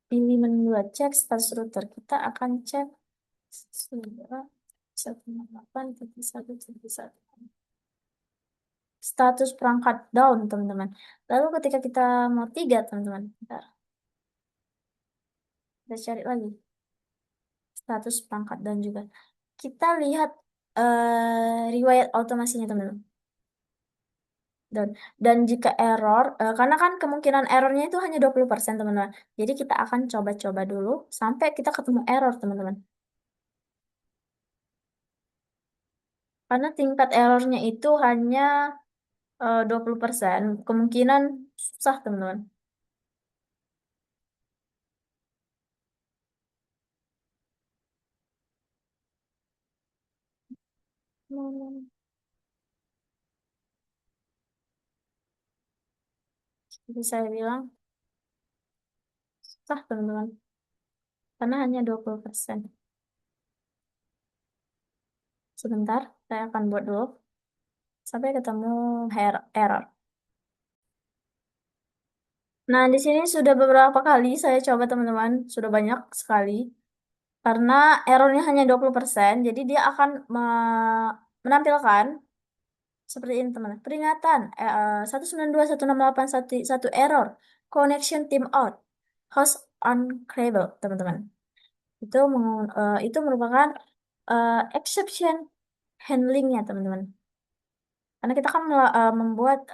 A: Pilih menu 2, cek status router. Kita akan cek sudah 168.1.1. Status perangkat down, teman-teman. Lalu ketika kita mau 3, teman-teman. Bentar. Kita cari lagi. Status perangkat down juga. Kita lihat riwayat otomasinya, teman-teman. Dan, dan jika error, karena kan kemungkinan errornya itu hanya 20%, teman-teman. Jadi kita akan coba-coba dulu sampai kita ketemu error, teman-teman. Karena tingkat errornya itu hanya 20%, kemungkinan susah, teman-teman. Jadi saya bilang susah, teman-teman. Karena hanya 20%. Sebentar, saya akan buat dulu sampai ketemu error. Nah, di sini sudah beberapa kali saya coba, teman-teman. Sudah banyak sekali. Karena errornya hanya 20%, jadi dia akan menampilkan seperti ini, teman. Peringatan 192.168.1 error. Connection team out. Host uncredible, teman-teman. Itu merupakan exception handlingnya, teman-teman. Karena kita kan membuat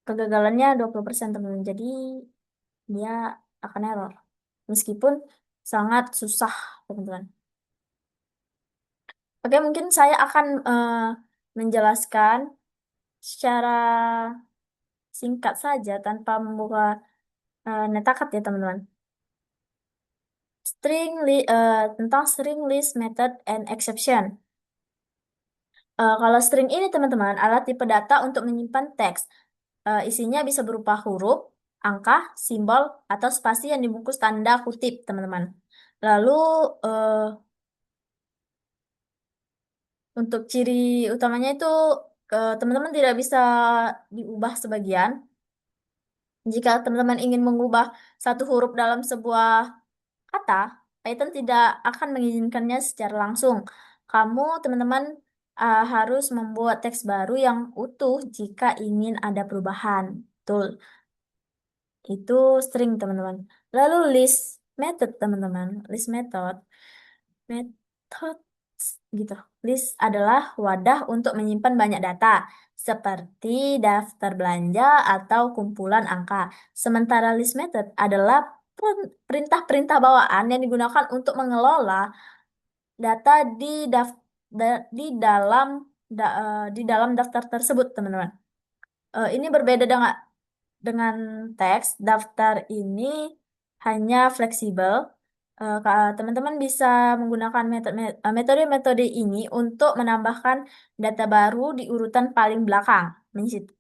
A: kegagalannya 20%, teman-teman. Jadi dia akan error. Meskipun sangat susah, teman-teman. Oke, mungkin saya akan menjelaskan secara singkat saja tanpa membuka netakat ya, teman-teman. Tentang string list method and exception. Kalau string ini, teman-teman, adalah tipe data untuk menyimpan teks. Isinya bisa berupa huruf, angka, simbol, atau spasi yang dibungkus tanda kutip, teman-teman. Lalu eh, untuk ciri utamanya itu teman-teman tidak bisa diubah sebagian. Jika teman-teman ingin mengubah satu huruf dalam sebuah kata, Python tidak akan mengizinkannya secara langsung. Kamu, teman-teman, harus membuat teks baru yang utuh jika ingin ada perubahan. Betul, itu string, teman-teman. Lalu list method, teman-teman. List method. Method gitu. List adalah wadah untuk menyimpan banyak data, seperti daftar belanja atau kumpulan angka. Sementara list method adalah perintah-perintah bawaan yang digunakan untuk mengelola data di dalam di dalam daftar tersebut, teman-teman. Ini berbeda dengan teks. Daftar ini hanya fleksibel. Teman-teman bisa menggunakan metode-metode ini untuk menambahkan data baru di urutan paling belakang,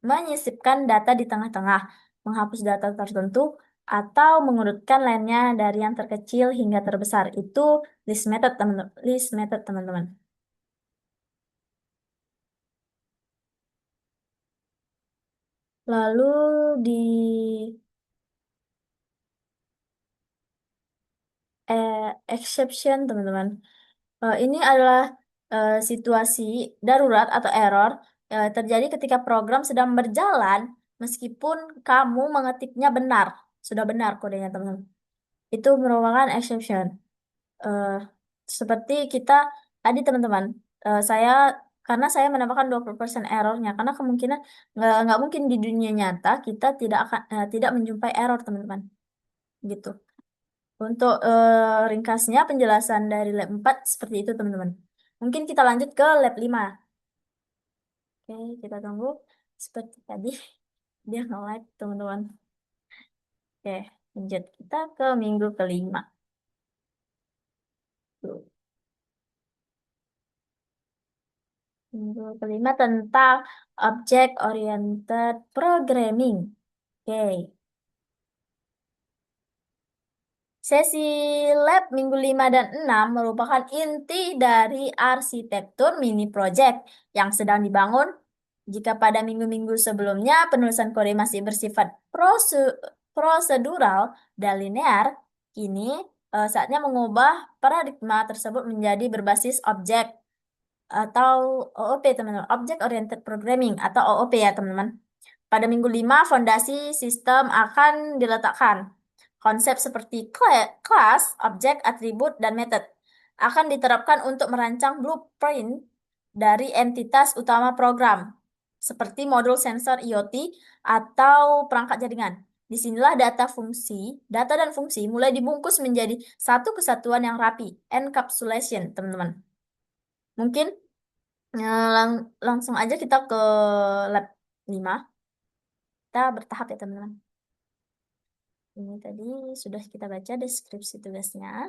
A: menyisipkan data di tengah-tengah, menghapus data tertentu, atau mengurutkan lainnya dari yang terkecil hingga terbesar. Itu list method, teman-teman. List method, teman-teman. Lalu di eh, exception, teman-teman. Ini adalah situasi darurat atau error terjadi ketika program sedang berjalan meskipun kamu mengetiknya benar, sudah benar kodenya, teman-teman. Itu merupakan exception. Eh, Seperti kita Tadi teman-teman, saya karena saya menambahkan 20% errornya, karena kemungkinan nggak mungkin di dunia nyata kita tidak menjumpai error teman-teman, gitu. Untuk ringkasnya penjelasan dari lab 4 seperti itu teman-teman. Mungkin kita lanjut ke lab 5. Oke, kita tunggu seperti tadi dia nge-lag teman-teman. Oke, lanjut kita ke minggu kelima. Tuh, minggu kelima tentang Object Oriented Programming. Oke. Sesi lab minggu 5 dan 6 merupakan inti dari arsitektur mini project yang sedang dibangun. Jika pada minggu-minggu sebelumnya penulisan kode masih bersifat prosedural dan linear, kini saatnya mengubah paradigma tersebut menjadi berbasis objek atau OOP teman-teman, Object Oriented Programming atau OOP ya teman-teman. Pada minggu 5, fondasi sistem akan diletakkan. Konsep seperti kelas, objek, atribut, dan method akan diterapkan untuk merancang blueprint dari entitas utama program, seperti modul sensor IoT atau perangkat jaringan. Disinilah data dan fungsi mulai dibungkus menjadi satu kesatuan yang rapi, encapsulation, teman-teman. Mungkin langsung aja kita ke lab 5. Kita bertahap ya teman-teman. Ini tadi sudah kita baca deskripsi tugasnya.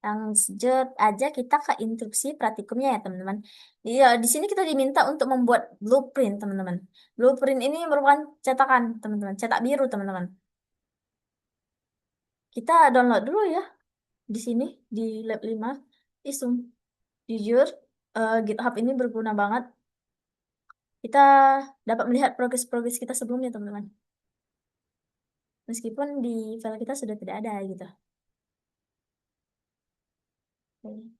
A: Lanjut aja kita ke instruksi praktikumnya ya teman-teman. Iya, di sini kita diminta untuk membuat blueprint teman-teman. Blueprint ini merupakan cetakan teman-teman, cetak biru teman-teman. Kita download dulu ya di sini di lab 5. Isum. Jujur, GitHub ini berguna banget. Kita dapat melihat progres-progres kita sebelumnya teman-teman. Meskipun di file kita sudah tidak ada gitu. Oke.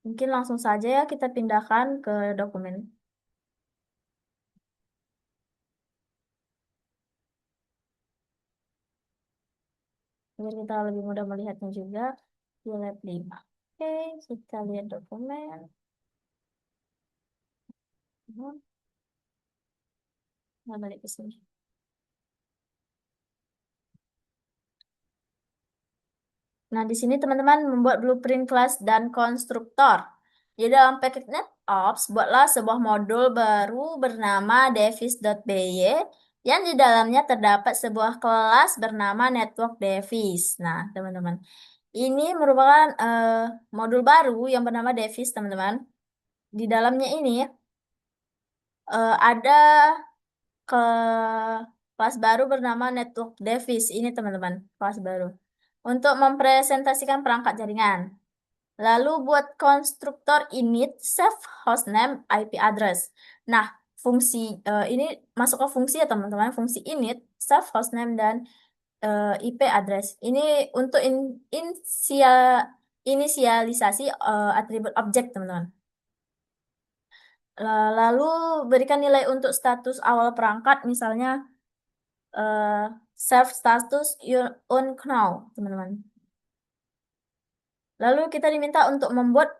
A: Mungkin langsung saja ya kita pindahkan ke dokumen. Biar kita lebih mudah melihatnya juga di lab 5. Oke, kita lihat dokumen. Nah, balik ke sini. Nah, di sini teman-teman membuat blueprint kelas dan konstruktor. Di dalam package NetOps, buatlah sebuah modul baru bernama device.py yang di dalamnya terdapat sebuah kelas bernama network device. Nah, teman-teman, ini merupakan modul baru yang bernama device, teman-teman. Di dalamnya ini ada ke kelas baru bernama Network Device. Ini teman-teman, kelas baru. Untuk mempresentasikan perangkat jaringan. Lalu buat konstruktor init save hostname IP address. Nah, fungsi ini masuk ke fungsi ya teman-teman. Fungsi init save hostname dan IP address. Ini untuk inisialisasi atribut objek teman-teman. Lalu berikan nilai untuk status awal perangkat, misalnya eh self status your own now, teman-teman. Lalu kita diminta untuk membuat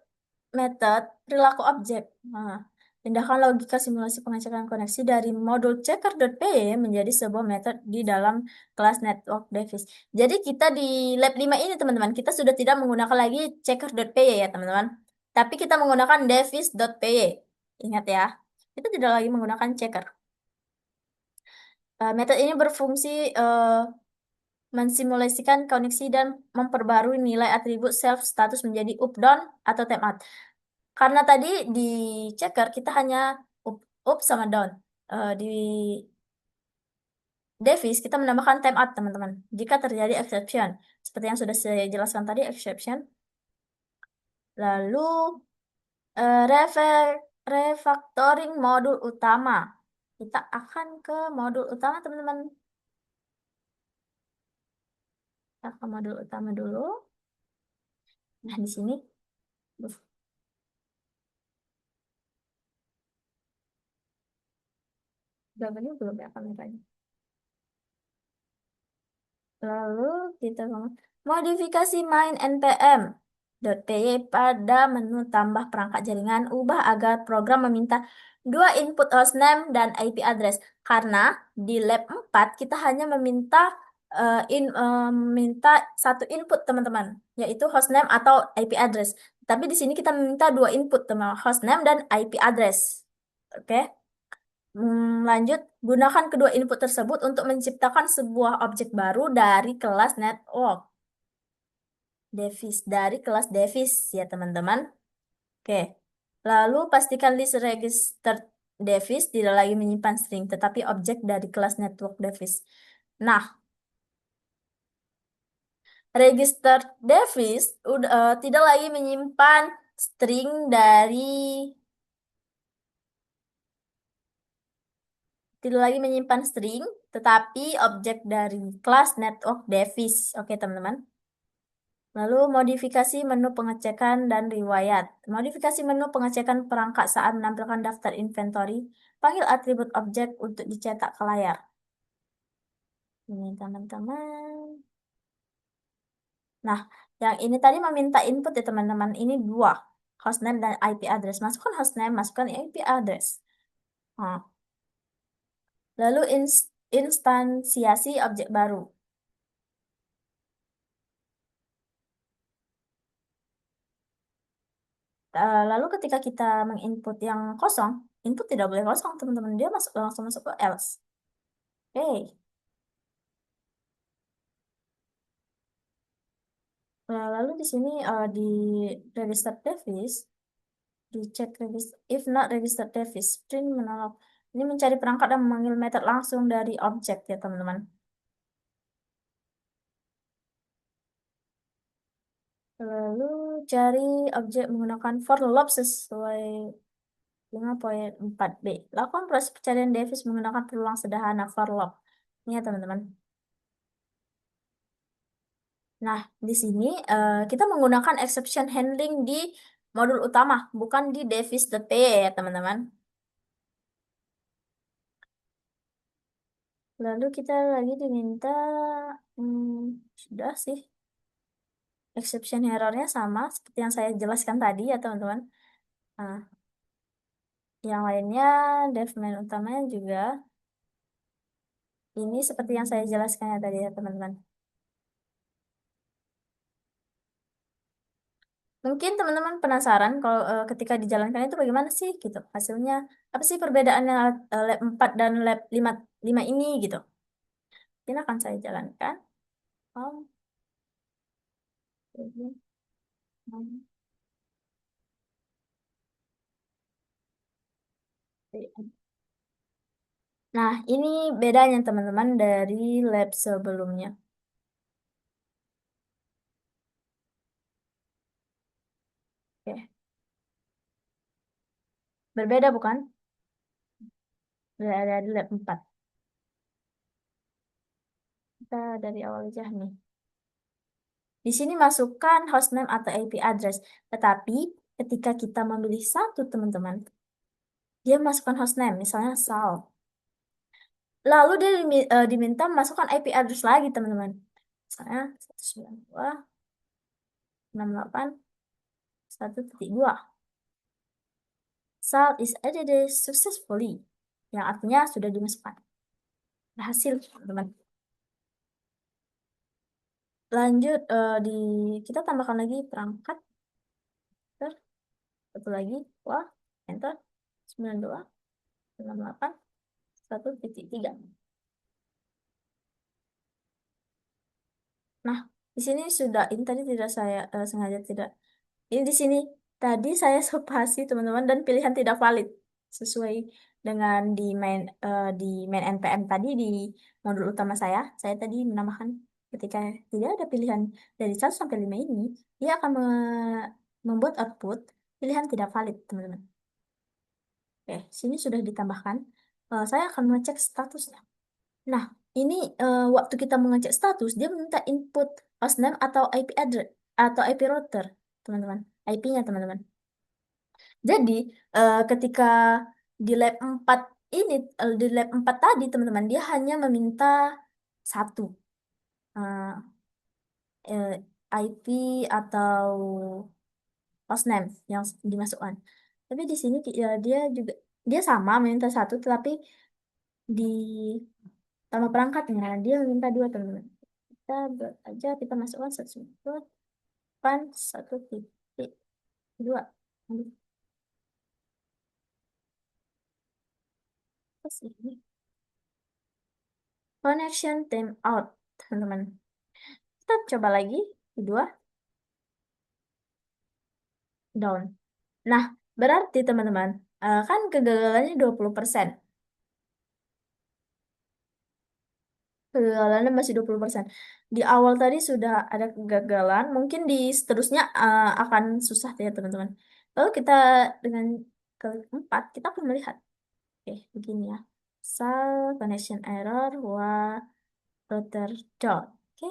A: metode perilaku objek. Nah, pindahkan logika simulasi pengecekan koneksi dari modul checker.py menjadi sebuah metode di dalam kelas network device. Jadi kita di lab 5 ini teman-teman, kita sudah tidak menggunakan lagi checker.py ya teman-teman. Tapi kita menggunakan device.py. Ingat ya, kita tidak lagi menggunakan checker. Metode ini berfungsi mensimulasikan koneksi dan memperbarui nilai atribut self status menjadi up down atau timeout. Karena tadi di checker kita hanya up sama down. Di Davis kita menambahkan timeout teman-teman. Jika terjadi exception, seperti yang sudah saya jelaskan tadi exception. Lalu refactoring modul utama. Kita akan ke modul utama teman-teman. Kita ke modul utama dulu. Nah di sini. Gambarnya belum ya kameranya. Lalu kita modifikasi main npm .py pada menu tambah perangkat jaringan, ubah agar program meminta dua input hostname dan IP address. Karena di lab 4 kita hanya meminta satu input teman-teman, yaitu hostname atau IP address. Tapi di sini kita meminta dua input teman, hostname dan IP address. Oke. Lanjut, gunakan kedua input tersebut untuk menciptakan sebuah objek baru dari kelas network. Devis, dari kelas Devis ya teman-teman. Oke. Lalu pastikan list registered Devis tidak lagi menyimpan string, tetapi objek dari kelas network Devis. Nah, registered Devis tidak lagi menyimpan string tidak lagi menyimpan string, tetapi objek dari kelas network Devis. Oke, teman-teman. Lalu modifikasi menu pengecekan dan riwayat. Modifikasi menu pengecekan perangkat saat menampilkan daftar inventory. Panggil atribut objek untuk dicetak ke layar. Ini teman-teman. Nah, yang ini tadi meminta input ya teman-teman. Ini dua. Hostname dan IP address. Masukkan hostname, masukkan IP address. Nah, lalu instansiasi objek baru. Lalu ketika kita menginput yang kosong, input tidak boleh kosong teman-teman. Dia langsung masuk ke else. Oke. Nah, lalu di sini di register Davis, dicek register, if not registered Davis, print menolak. Ini mencari perangkat dan memanggil method langsung dari objek ya teman-teman. Lalu cari objek menggunakan for loop sesuai 5.4b. Lakukan proses pencarian Davis menggunakan peluang sederhana for loop. Ini ya teman-teman. Nah, di sini kita menggunakan exception handling di modul utama, bukan di Davis.py ya teman-teman. Lalu kita lagi diminta, sudah sih, exception errornya sama seperti yang saya jelaskan tadi ya teman-teman. Nah, yang lainnya, dev main utamanya juga, ini seperti yang saya jelaskan ya tadi ya teman-teman. Mungkin teman-teman penasaran kalau ketika dijalankan itu bagaimana sih gitu hasilnya. Apa sih perbedaannya lab 4 dan lab 5 ini gitu. Ini akan saya jalankan. Oh, ini. Nah, ini bedanya teman-teman dari lab sebelumnya. Oke. Berbeda bukan? Dari lab 4. Kita dari awal aja nih. Di sini masukkan hostname atau IP address. Tetapi ketika kita memilih satu teman-teman, dia masukkan hostname, misalnya Sal. Lalu dia diminta masukkan IP address lagi teman-teman. Misalnya 192.68.1.2. Sal is added successfully. Yang artinya sudah dimasukkan. Berhasil teman-teman. Lanjut kita tambahkan lagi perangkat. Enter. Satu lagi. Wah, enter. 92.68.1.3. Nah, di sini sudah, ini tadi tidak saya sengaja tidak. Ini di sini tadi saya spasi teman-teman dan pilihan tidak valid sesuai dengan di main npm tadi di modul utama saya tadi menambahkan ketika tidak ada pilihan dari 1 sampai 5 ini, dia akan membuat output pilihan tidak valid, teman-teman. Oke, sini sudah ditambahkan. Saya akan mengecek statusnya. Nah, ini waktu kita mengecek status, dia meminta input hostname atau IP address atau IP router, teman-teman. IP-nya, teman-teman. Jadi, ketika di lab 4 ini, di lab 4 tadi, teman-teman, dia hanya meminta satu. eh, IP atau hostname yang dimasukkan. Tapi di sini dia juga dia sama minta satu, tetapi di tambah perangkatnya dia minta dua teman-teman. Kita buat aja kita masukkan satu depan satu titik dua. Aduh, apa sih ini? Connection timeout, teman-teman. Kita coba lagi kedua down. Nah, berarti teman-teman, kan kegagalannya 20%. Kegagalannya masih 20%. Di awal tadi sudah ada kegagalan, mungkin di seterusnya akan susah ya teman-teman. Lalu kita dengan keempat, kita akan melihat. Oke, begini ya. Sal, connection error, router dot. Oke,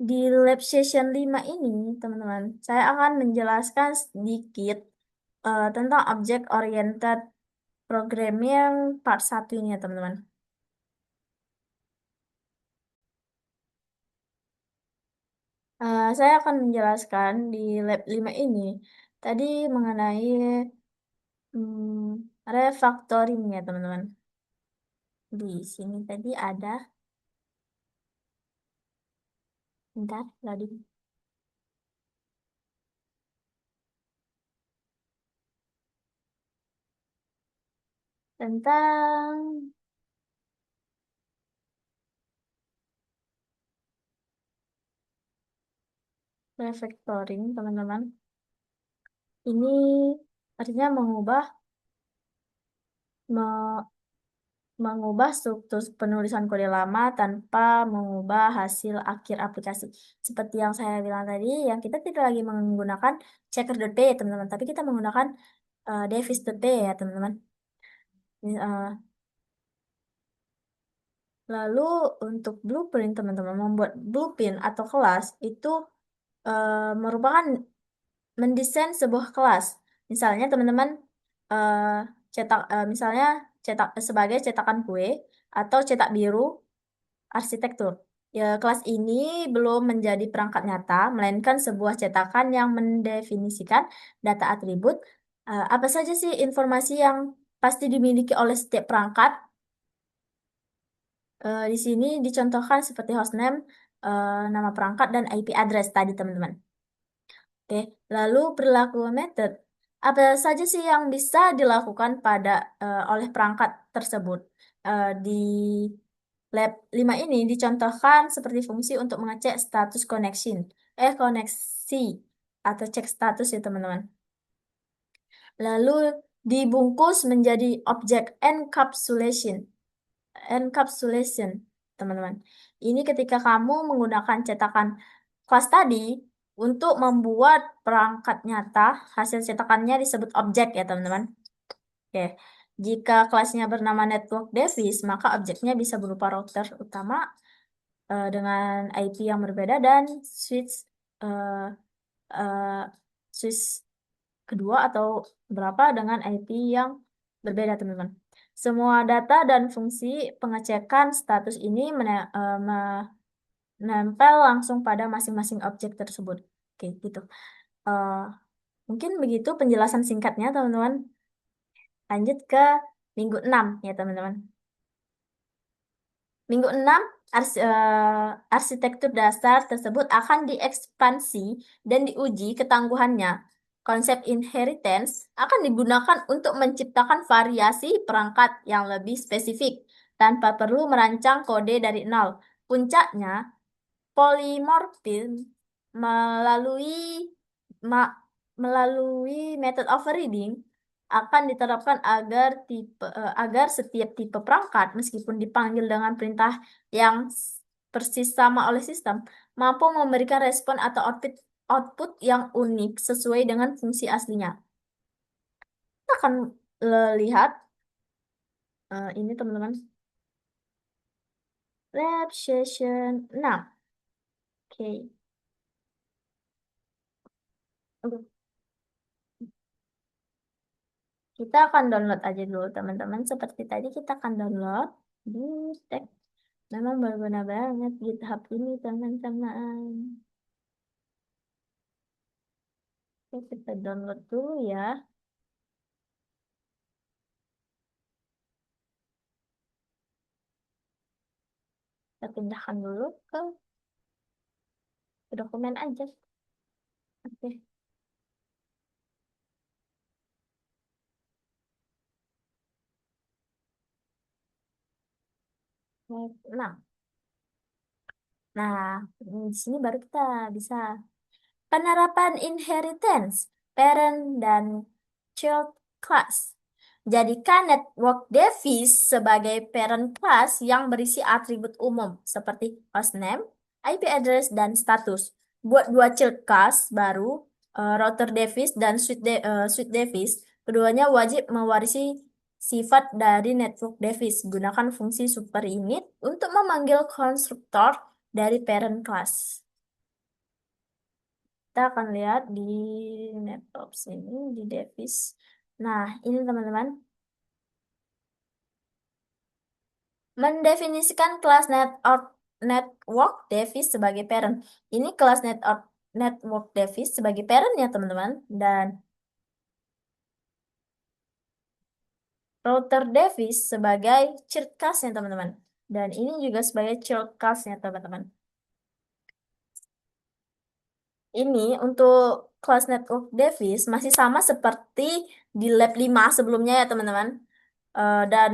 A: di lab session 5 ini, teman-teman, saya akan menjelaskan sedikit tentang object oriented programming part satu ini ya, teman-teman. Saya akan menjelaskan di lab 5 ini tadi mengenai refactoring ya teman-teman. Di sini tadi ada, bentar, loading. Tentang refactoring teman-teman. Ini artinya me- mengubah struktur penulisan kode lama tanpa mengubah hasil akhir aplikasi. Seperti yang saya bilang tadi, yang kita tidak lagi menggunakan checker.p ya teman-teman, tapi kita menggunakan device.p ya teman-teman. Lalu untuk blueprint teman-teman, membuat blueprint atau kelas itu merupakan mendesain sebuah kelas. Misalnya teman-teman eh, misalnya cetak sebagai cetakan kue atau cetak biru arsitektur. Ya, kelas ini belum menjadi perangkat nyata, melainkan sebuah cetakan yang mendefinisikan data atribut. Apa saja sih informasi yang pasti dimiliki oleh setiap perangkat. Di sini dicontohkan seperti hostname, nama perangkat, dan IP address tadi, teman-teman. Oke, lalu perilaku method. Apa saja sih yang bisa dilakukan oleh perangkat tersebut? Di lab 5 ini dicontohkan seperti fungsi untuk mengecek status koneksi, atau cek status ya, teman-teman. Lalu dibungkus menjadi objek encapsulation, teman-teman. Ini ketika kamu menggunakan cetakan kelas tadi untuk membuat perangkat nyata, hasil cetakannya disebut objek ya, teman-teman. Oke. Jika kelasnya bernama network device, maka objeknya bisa berupa router utama dengan IP yang berbeda dan eh, eh, switch kedua atau berapa dengan IP yang berbeda, teman-teman. Semua data dan fungsi pengecekan status ini menempel langsung pada masing-masing objek tersebut. Oke, gitu. Eh, Mungkin begitu penjelasan singkatnya, teman-teman. Lanjut ke minggu 6 ya, teman-teman. Minggu 6, arsitektur dasar tersebut akan diekspansi dan diuji ketangguhannya. Konsep inheritance akan digunakan untuk menciptakan variasi perangkat yang lebih spesifik tanpa perlu merancang kode dari nol. Puncaknya, polimorfism melalui ma- melalui method overriding akan diterapkan agar setiap tipe perangkat meskipun dipanggil dengan perintah yang persis sama oleh sistem mampu memberikan respon atau output yang unik sesuai dengan fungsi aslinya. Kita akan lihat ini, teman-teman. Lab session 6. Oke. Aduh. Kita akan download aja dulu teman-teman. Seperti tadi kita akan download di Stack. Memang berguna banget GitHub ini teman-teman. Oke, kita download dulu ya. Kita pindahkan dulu ke dokumen aja. Oke, slide 6. Nah, di sini baru kita bisa penerapan inheritance, parent dan child class. Jadikan network device sebagai parent class yang berisi atribut umum seperti hostname, IP address, dan status. Buat dua child class baru, router device dan suite device, keduanya wajib mewarisi sifat dari network device. Gunakan fungsi superinit untuk memanggil konstruktor dari parent class. Kita akan lihat di NetOps ini, di device. Nah, ini teman-teman, mendefinisikan kelas network device sebagai parent. Ini kelas network device sebagai parent ya teman-teman, dan router device sebagai child class-nya teman-teman. Dan ini juga sebagai child class-nya teman-teman. Ini untuk kelas network device masih sama seperti di lab 5 sebelumnya ya teman-teman. Dan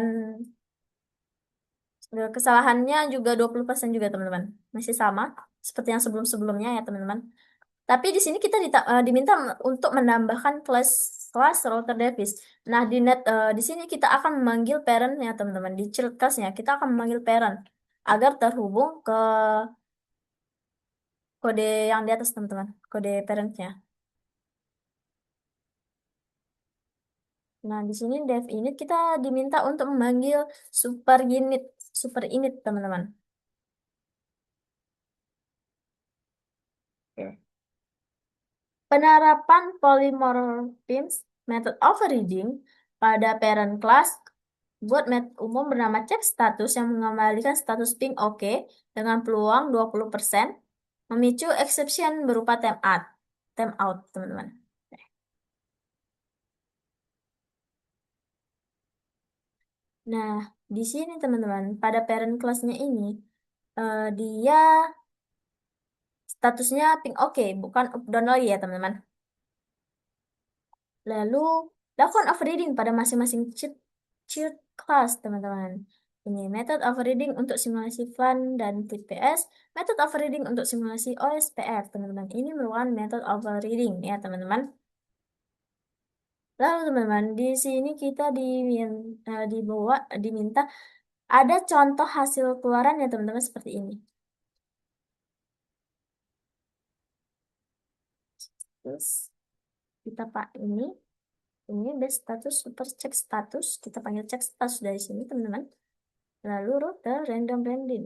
A: kesalahannya juga 20% juga teman-teman. Masih sama seperti yang sebelum-sebelumnya ya teman-teman. Tapi di sini kita diminta untuk menambahkan kelas router device. Nah, di sini kita akan memanggil parent-nya teman-teman. Di child class-nya kita akan memanggil parent agar terhubung ke kode yang di atas teman-teman, kode parent-nya. Nah, di sini dev init kita diminta untuk memanggil super unit, super init teman-teman. Oke. Penerapan polymorphism method overriding pada parent class buat method umum bernama check status yang mengembalikan status ping oke dengan peluang 20%, memicu exception berupa timeout, teman-teman. Nah, di sini teman-teman, pada parent class-nya ini dia statusnya ping oke, bukan up down lagi ya, teman-teman. Lalu, lakukan overriding pada masing-masing cheat class, teman-teman. Ini method overriding untuk simulasi FLAN dan TPS, method overriding untuk simulasi OSPF, teman-teman. Ini merupakan method overriding ya, teman-teman. Lalu, teman-teman, di sini kita diminta ada contoh hasil keluaran ya, teman-teman, seperti ini. Terus, kita pak ini base status super check status, kita panggil check status dari sini, teman-teman. Lalu rute random random.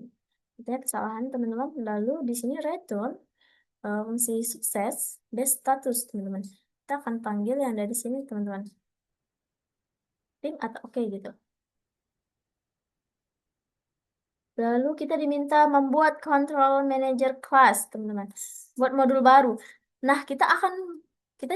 A: Itu ya kesalahan teman-teman. Lalu di sini return fungsi sukses base status teman-teman. Kita akan panggil yang dari sini teman-teman. Ping atau oke gitu. Lalu kita diminta membuat control manager class teman-teman. Buat modul baru. Nah kita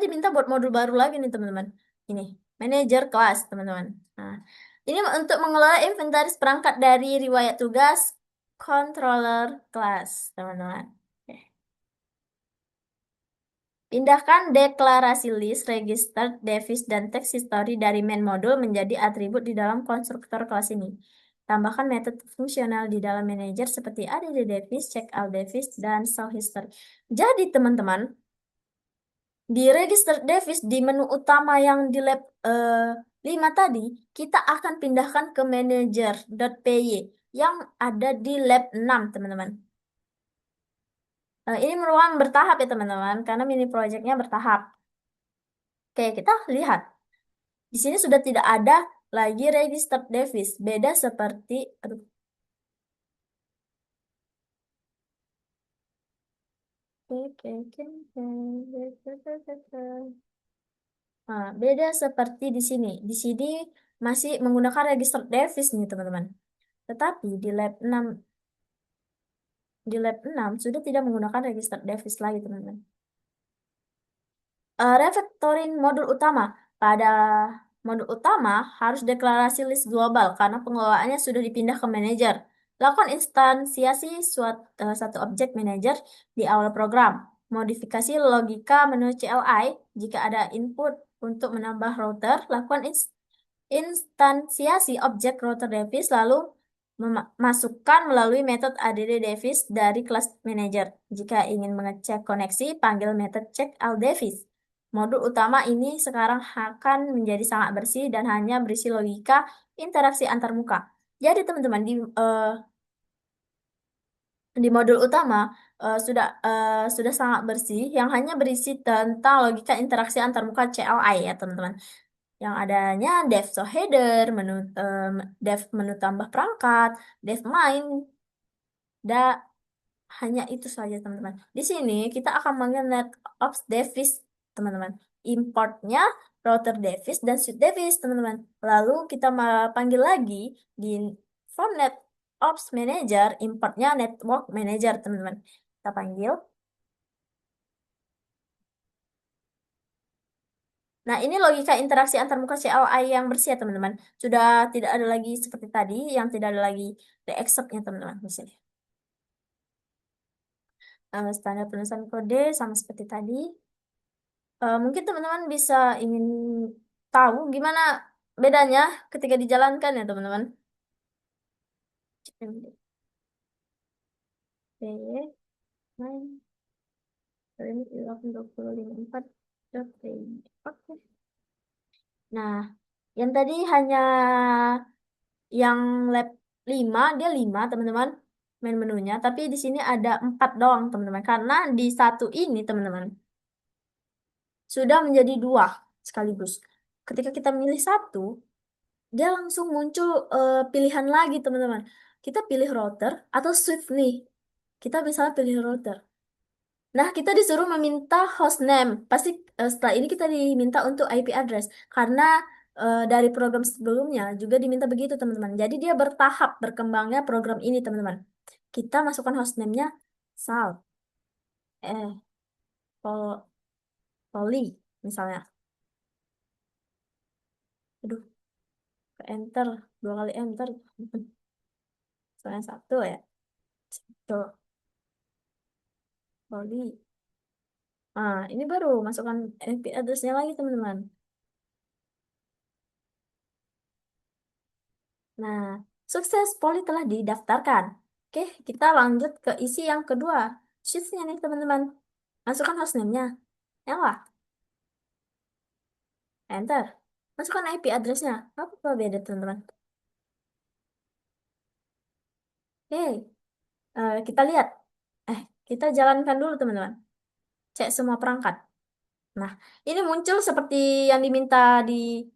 A: diminta buat modul baru lagi nih teman-teman. Ini manager class teman-teman. Nah, ini untuk mengelola inventaris perangkat dari riwayat tugas controller class, teman-teman. Oke. Pindahkan deklarasi list, registered, device, dan text history dari main module menjadi atribut di dalam konstruktor kelas ini. Tambahkan metode fungsional di dalam manager seperti add device, check out device, dan show history. Jadi teman-teman, di register device di menu utama yang di lab 5 tadi, kita akan pindahkan ke manager.py yang ada di lab 6, teman-teman. Ini meruang bertahap ya, teman-teman, karena mini projectnya bertahap. Oke, kita lihat. Di sini sudah tidak ada lagi register device. Beda seperti, aduh, oke, oke, oke, oke. Nah, beda seperti di sini. Di sini masih menggunakan register Davis nih, teman-teman. Tetapi di lab 6 sudah tidak menggunakan register Davis lagi, teman-teman. Refactoring modul utama. Pada modul utama harus deklarasi list global karena pengelolaannya sudah dipindah ke manajer. Lakukan instansiasi satu objek manager di awal program. Modifikasi logika menu CLI jika ada input untuk menambah router. Lakukan instansiasi objek router Davis lalu masukkan melalui metode add Davis dari kelas manager. Jika ingin mengecek koneksi, panggil metode check all Davis. Modul utama ini sekarang akan menjadi sangat bersih dan hanya berisi logika interaksi antarmuka. Jadi teman-teman di modul utama sudah sangat bersih yang hanya berisi tentang logika interaksi antarmuka CLI ya teman-teman. Yang adanya dev so header, dev menu tambah perangkat, dev main, dan hanya itu saja teman-teman. Di sini kita akan manggil NetOps Devis teman-teman. Importnya router Devis dan suite Devis teman-teman. Lalu kita panggil lagi di from NetOps Manager, importnya Network Manager teman-teman. Kita panggil. Nah, ini logika interaksi antarmuka CLI yang bersih ya, teman-teman. Sudah tidak ada lagi seperti tadi, yang tidak ada lagi the except-nya, teman-teman. Di sini. Standar penulisan kode sama seperti tadi. Mungkin teman-teman bisa ingin tahu gimana bedanya ketika dijalankan ya, teman-teman. Oke, 9, 24. Oke. Nah, yang tadi hanya yang lab 5 dia 5 teman-teman main menunya, tapi di sini ada 4 doang teman-teman. Karena di satu ini teman-teman sudah menjadi dua sekaligus. Ketika kita milih satu, dia langsung muncul pilihan lagi teman-teman. Kita pilih router atau switch nih. Kita bisa pilih router. Nah, kita disuruh meminta hostname. Pasti setelah ini kita diminta untuk IP address. Karena dari program sebelumnya juga diminta begitu, teman-teman. Jadi dia bertahap berkembangnya program ini, teman-teman. Kita masukkan hostname-nya Sal, Pol- Poli, misalnya. Aduh, ke enter. 2 kali enter. Soalnya satu ya. Tuh, Poli. Nah, ini baru masukkan IP address-nya lagi, teman-teman. Nah, sukses Poli telah didaftarkan. Oke, kita lanjut ke isi yang kedua. Sheets-nya nih, teman-teman. Masukkan hostname-nya. Nyala. Enter. Masukkan IP address-nya. Apa beda, teman-teman? Oke, kita lihat. Kita jalankan dulu, teman-teman. Cek semua perangkat. Nah, ini muncul seperti yang diminta di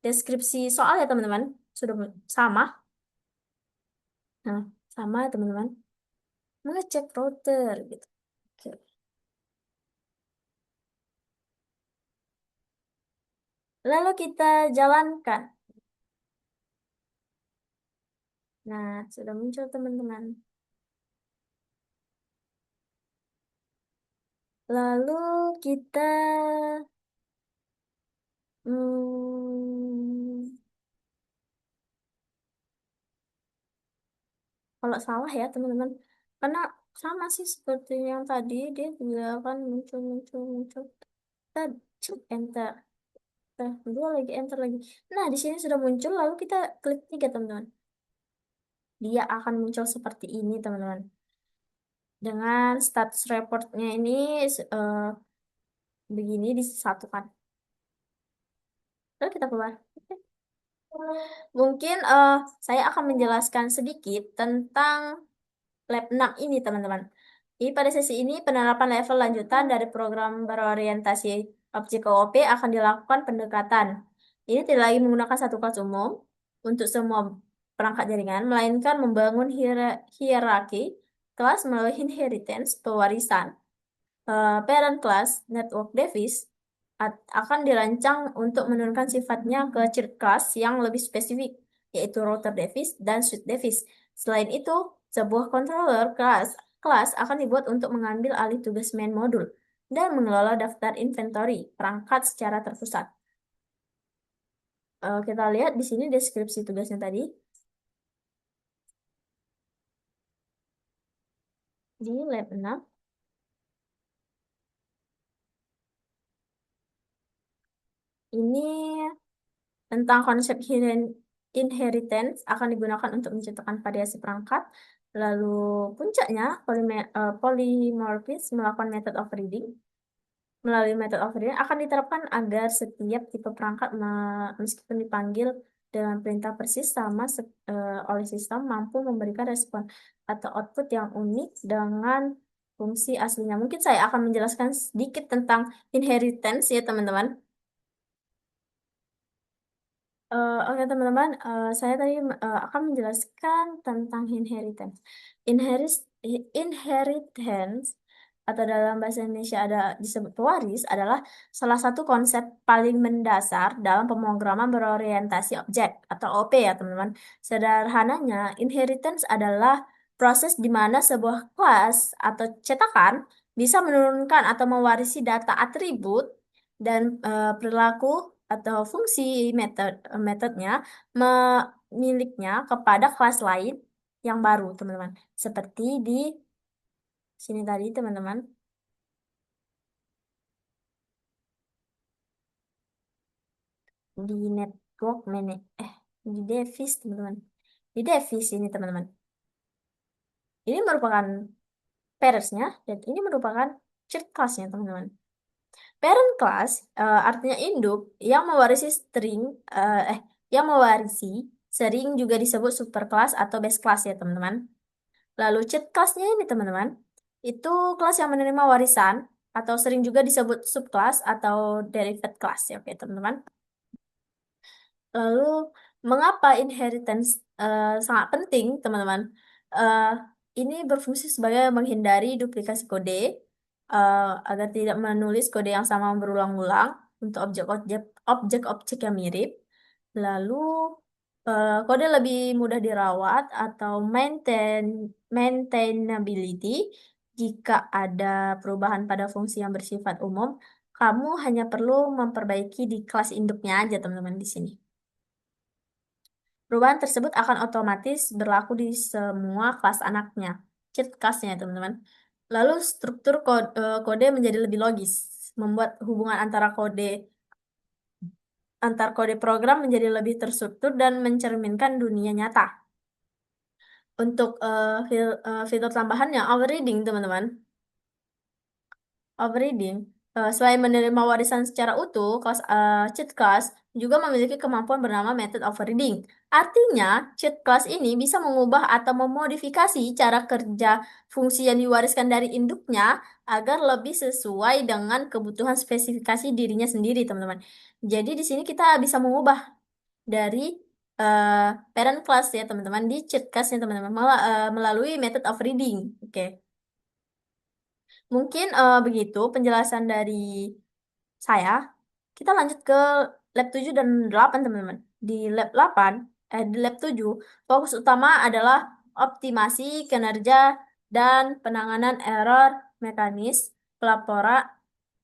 A: deskripsi soal ya, teman-teman. Sudah sama. Nah, sama, teman-teman. Mengecek router, gitu. Oke. Lalu kita jalankan. Nah, sudah muncul teman-teman. Lalu kita hmm, kalau salah ya teman-teman, karena sama sih seperti yang tadi dia juga akan muncul muncul muncul. Kita cek enter, dua lagi enter lagi. Nah di sini sudah muncul, lalu kita klik tiga teman-teman. Dia akan muncul seperti ini teman-teman. Dengan status reportnya ini eh, begini disatukan. Lalu kita keluar. Mungkin saya akan menjelaskan sedikit tentang lab 6 ini, teman-teman. Jadi pada sesi ini penerapan level lanjutan dari program berorientasi objek OOP akan dilakukan pendekatan. Ini tidak lagi menggunakan satu kelas umum untuk semua perangkat jaringan, melainkan membangun hierarki kelas melalui inheritance, pewarisan, parent class, network device, akan dirancang untuk menurunkan sifatnya ke cheat class yang lebih spesifik, yaitu router device dan switch device. Selain itu, sebuah controller kelas akan dibuat untuk mengambil alih tugas main modul dan mengelola daftar inventory perangkat secara terpusat. Kita lihat di sini deskripsi tugasnya tadi. Di lab 6, ini tentang konsep inheritance akan digunakan untuk menciptakan variasi perangkat. Lalu puncaknya, polymorphism melakukan method of reading. Melalui method of reading akan diterapkan agar setiap tipe perangkat meskipun dipanggil dengan perintah persis sama oleh sistem mampu memberikan respon atau output yang unik dengan fungsi aslinya. Mungkin saya akan menjelaskan sedikit tentang inheritance ya teman-teman. Oke teman-teman, saya tadi akan menjelaskan tentang inheritance. Inheritance atau dalam bahasa Indonesia ada disebut pewaris adalah salah satu konsep paling mendasar dalam pemrograman berorientasi objek atau OP ya teman-teman. Sederhananya, inheritance adalah proses di mana sebuah kelas atau cetakan bisa menurunkan atau mewarisi data atribut dan perilaku atau fungsi metodenya miliknya kepada kelas lain yang baru, teman-teman. Seperti di sini tadi, teman-teman, di network di device, teman-teman. Di device ini, teman-teman. Ini merupakan pairers-nya dan ini merupakan child class-nya, teman-teman. Parent class artinya induk yang mewarisi eh, eh yang mewarisi sering juga disebut superclass atau base class ya, teman-teman. Lalu cheat class-nya ini teman-teman, itu kelas yang menerima warisan atau sering juga disebut subclass atau derivate class ya, oke teman-teman. Lalu mengapa inheritance sangat penting teman-teman? Eh, ini berfungsi sebagai menghindari duplikasi kode agar tidak menulis kode yang sama berulang-ulang untuk objek-objek yang mirip. Lalu kode lebih mudah dirawat atau maintainability. Jika ada perubahan pada fungsi yang bersifat umum, kamu hanya perlu memperbaiki di kelas induknya aja, teman-teman, di sini. Perubahan tersebut akan otomatis berlaku di semua kelas anaknya, cheat kelasnya, teman-teman. Lalu struktur kode menjadi lebih logis, membuat hubungan antar kode program menjadi lebih terstruktur dan mencerminkan dunia nyata. Untuk fitur tambahannya, overreading, teman-teman. Overreading, selain menerima warisan secara utuh, cheat class juga memiliki kemampuan bernama method overreading. Artinya, cheat class ini bisa mengubah atau memodifikasi cara kerja fungsi yang diwariskan dari induknya agar lebih sesuai dengan kebutuhan spesifikasi dirinya sendiri, teman-teman. Jadi di sini kita bisa mengubah dari eh, parent class ya, teman-teman, di cheat class-nya, teman-teman, melalui method overreading. Oke. Mungkin begitu penjelasan dari saya. Kita lanjut ke lab 7 dan 8, teman-teman. Di lab 8, di lab 7, fokus utama adalah optimasi kinerja dan penanganan mekanis pelaporan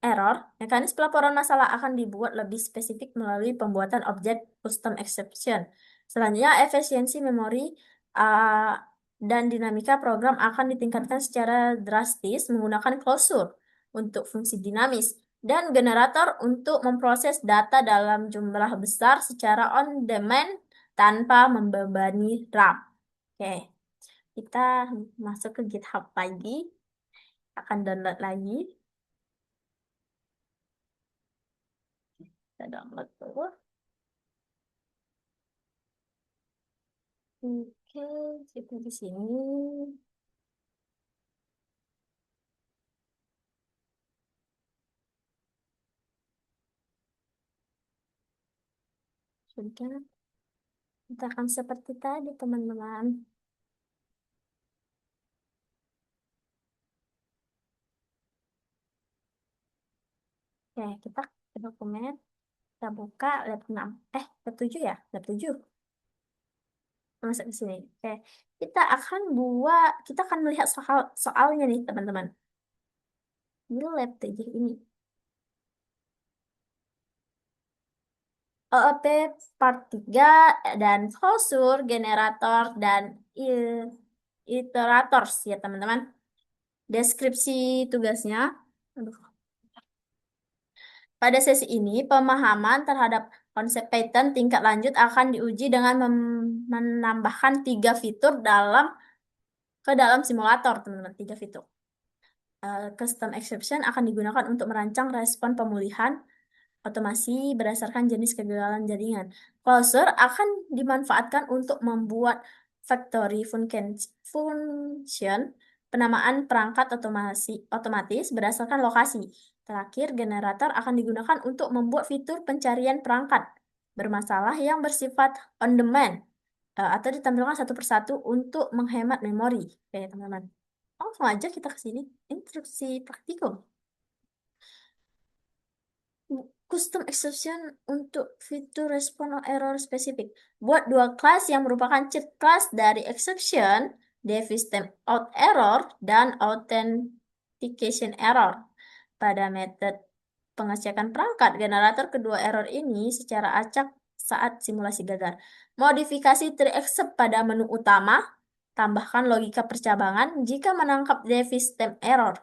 A: error. Mekanis pelaporan masalah akan dibuat lebih spesifik melalui pembuatan objek custom exception. Selanjutnya, efisiensi memori uh, dan dinamika program akan ditingkatkan secara drastis menggunakan closure untuk fungsi dinamis dan generator untuk memproses data dalam jumlah besar secara on demand tanpa membebani RAM. Oke, kita masuk ke GitHub lagi, akan download lagi. Kita download dulu. Oke, kita di sini. Sudah, kita akan seperti tadi, teman-teman. Oke, kita Dokumen, kita buka lab 6. Lab 7 ya? Lab 7. Masuk ke sini. Oke. Kita akan melihat soalnya nih, teman-teman. Ini lab 7 ini. OOP part 3 dan klosur, generator, dan iterators ya, teman-teman. Deskripsi tugasnya. Aduh. Pada sesi ini, pemahaman terhadap konsep pattern tingkat lanjut akan diuji dengan menambahkan 3 fitur ke dalam simulator, teman-teman. 3 fitur. Custom exception akan digunakan untuk merancang respon pemulihan otomasi berdasarkan jenis kegagalan jaringan. Closure akan dimanfaatkan untuk membuat factory function penamaan perangkat otomatis berdasarkan lokasi. Terakhir, generator akan digunakan untuk membuat fitur pencarian perangkat bermasalah yang bersifat on demand atau ditampilkan satu persatu untuk menghemat memori. Oke, teman-teman. Langsung aja kita ke sini. Instruksi praktikum. Custom exception untuk fitur respon error spesifik. Buat 2 kelas yang merupakan cheat class dari exception, device timeout error, dan authentication error. Pada metode pengecekan perangkat, generator kedua error ini secara acak saat simulasi gagal. Modifikasi tree except pada menu utama, tambahkan logika percabangan jika menangkap device time error.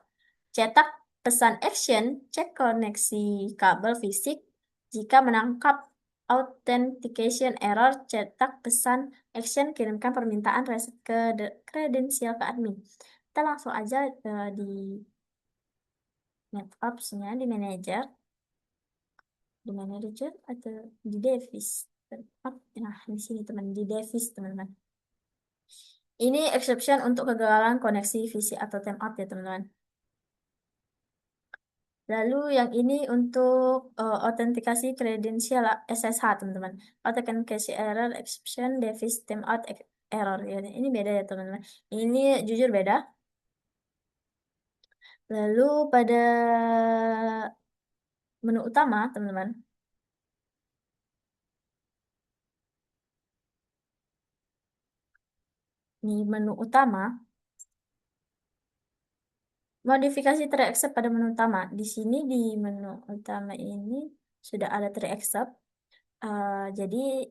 A: Cetak pesan action, cek koneksi kabel fisik. Jika menangkap authentication error, cetak pesan action, kirimkan permintaan reset ke kredensial ke admin. Kita langsung aja di NetOps-nya, di manager atau di device. Nah, di sini teman, di device teman-teman. Ini exception untuk kegagalan koneksi visi atau timeout ya teman-teman. Lalu yang ini untuk autentikasi kredensial SSH teman-teman. Authentication error, exception, device timeout error. Ya, ini beda ya teman-teman. Ini jujur beda. Lalu pada menu utama teman-teman. Ini menu utama. Modifikasi teraccept pada menu utama. Di sini di menu utama ini sudah ada teraccept. Jadi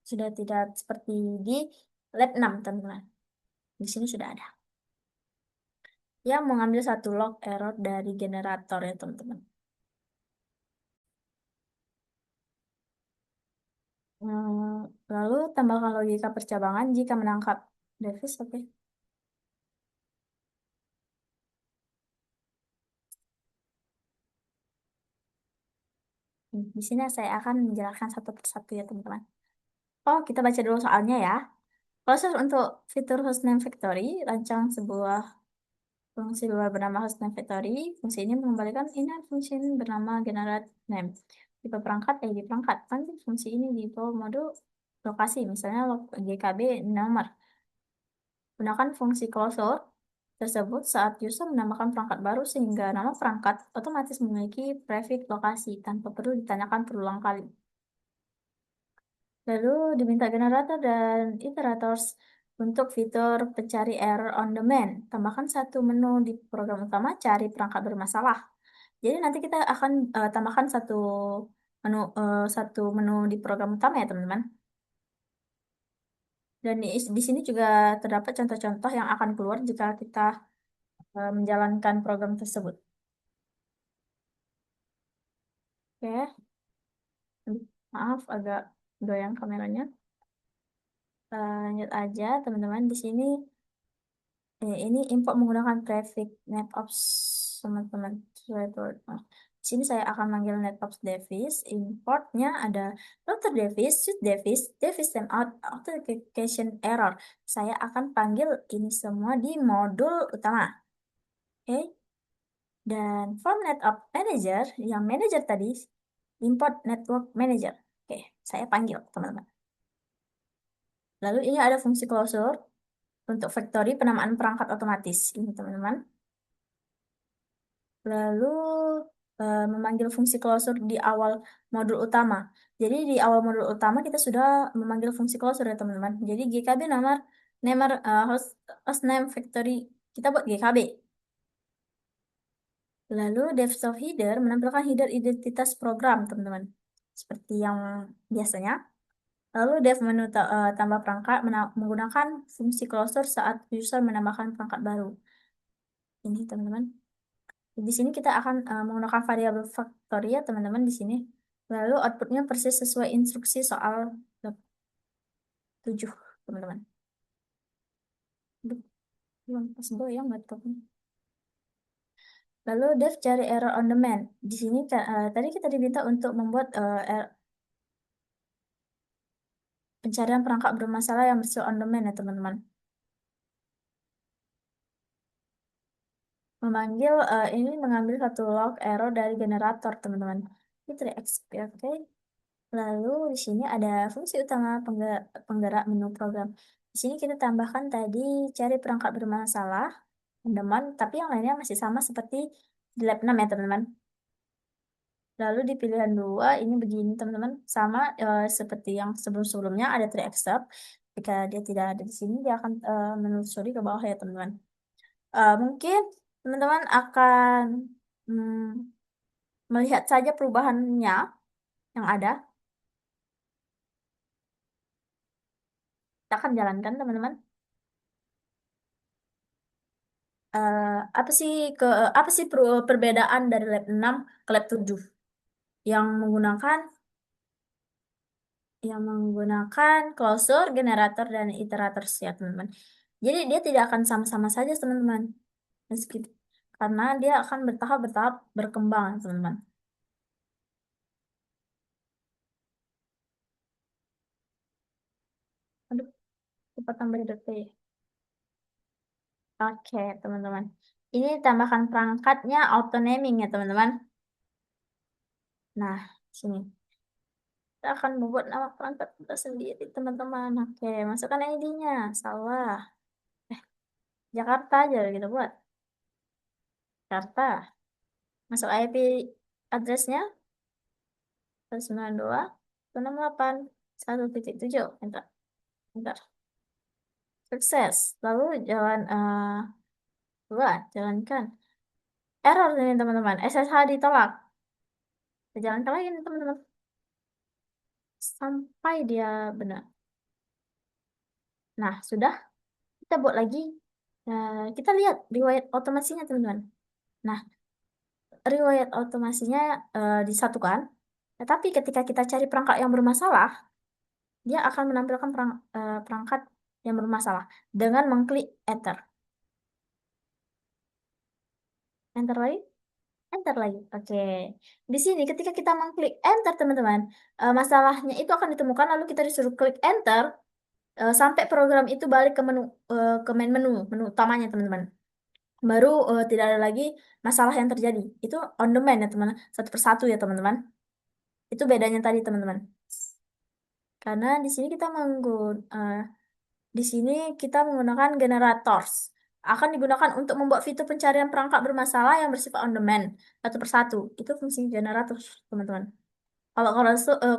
A: sudah tidak seperti di lab 6 teman-teman. Di sini sudah ada. Yang mengambil satu log error dari generator ya teman-teman. Lalu tambahkan logika percabangan jika menangkap device. Oke. Di sini saya akan menjelaskan satu persatu ya teman-teman. Oh, kita baca dulu soalnya ya. Proses untuk fitur hostname factory, rancang sebuah fungsi luar bernama hostname factory. Fungsi ini mengembalikan inline fungsi bernama generate name. Tipe perangkat, ID perangkat. Panggil fungsi ini di bawah mode lokasi, misalnya GKB nomor. Gunakan fungsi closure tersebut saat user menambahkan perangkat baru sehingga nama perangkat otomatis memiliki prefix lokasi tanpa perlu ditanyakan berulang kali. Lalu diminta generator dan iterators untuk fitur pencari error on demand. Tambahkan satu menu di program utama cari perangkat bermasalah. Jadi nanti kita akan tambahkan satu menu di program utama ya teman-teman. Dan di sini juga terdapat contoh-contoh yang akan keluar jika kita menjalankan program tersebut. Oke, maaf agak goyang kameranya. Lanjut aja teman-teman. Di sini ini import menggunakan prefix NetOps teman-teman. Nah, di sini saya akan manggil NetOps Device. Importnya ada router device, switch device, device timeout, authentication error. Saya akan panggil ini semua di modul utama. Oke. Dan from NetOps Manager, yang manager tadi, import network manager. Oke, saya panggil teman-teman. Lalu ini ada fungsi closure untuk factory penamaan perangkat otomatis. Ini teman-teman. Lalu memanggil fungsi closure di awal modul utama. Jadi di awal modul utama kita sudah memanggil fungsi closure ya teman-teman. Jadi GKB nama host, host name factory kita buat GKB. Lalu DevSoft header menampilkan header identitas program teman-teman. Seperti yang biasanya. Lalu dev menu tambah perangkat menggunakan fungsi closure saat user menambahkan perangkat baru. Ini teman-teman. Di sini kita akan menggunakan variabel factory ya teman-teman di sini. Lalu outputnya persis sesuai instruksi soal bab 7 teman-teman. Aduh, belum pas goyang laptopnya. Lalu dev cari error on demand. Di sini tadi kita diminta untuk membuat pencarian perangkat bermasalah yang bersifat on demand ya teman-teman. Ini mengambil satu log error dari generator teman-teman. Itu XP, oke. Lalu di sini ada fungsi utama penggerak menu program. Di sini kita tambahkan tadi cari perangkat bermasalah, teman-teman, tapi yang lainnya masih sama seperti di lab 6 ya teman-teman. Lalu di pilihan 2 ini begini teman-teman, sama seperti yang sebelum-sebelumnya ada three except. Jika dia tidak ada di sini, dia akan menelusuri ke bawah ya teman-teman. Mungkin teman-teman akan hmm, melihat saja perubahannya yang ada. Kita akan jalankan teman-teman. Eh, apa sih ke apa sih perbedaan dari lab 6 ke lab 7 yang menggunakan closure, generator dan iterator ya teman-teman. Jadi dia tidak akan sama-sama saja teman-teman. Meski karena dia akan bertahap-bertahap berkembang teman-teman. Aduh, cepat tambah detik. Oke, teman-teman. Ini tambahkan perangkatnya auto naming ya teman-teman. Nah, sini. Kita akan membuat nama perangkat kita sendiri, teman-teman. Oke, masukkan ID-nya. Salah. Jakarta aja kita buat. Jakarta. Masuk IP addressnya 192.168.1.7. Enter. Enter. Sukses. Lalu jalankan. Error ini teman-teman. SSH ditolak. Kita jalankan lagi nih teman-teman. Sampai dia benar. Nah, sudah. Kita buat lagi. Kita lihat riwayat otomasinya teman-teman. Nah, riwayat otomasinya disatukan. Tetapi ketika kita cari perangkat yang bermasalah, dia akan menampilkan perangkat yang bermasalah dengan mengklik enter. Enter lagi, enter lagi. Oke. Di sini ketika kita mengklik enter teman-teman, masalahnya itu akan ditemukan lalu kita disuruh klik enter sampai program itu balik ke ke main menu utamanya teman-teman. Baru tidak ada lagi masalah yang terjadi. Itu on demand ya teman-teman, satu persatu ya teman-teman. Itu bedanya tadi teman-teman. Karena di sini di sini kita menggunakan generators. Akan digunakan untuk membuat fitur pencarian perangkat bermasalah yang bersifat on demand satu persatu. Itu fungsi generator, teman-teman. Kalau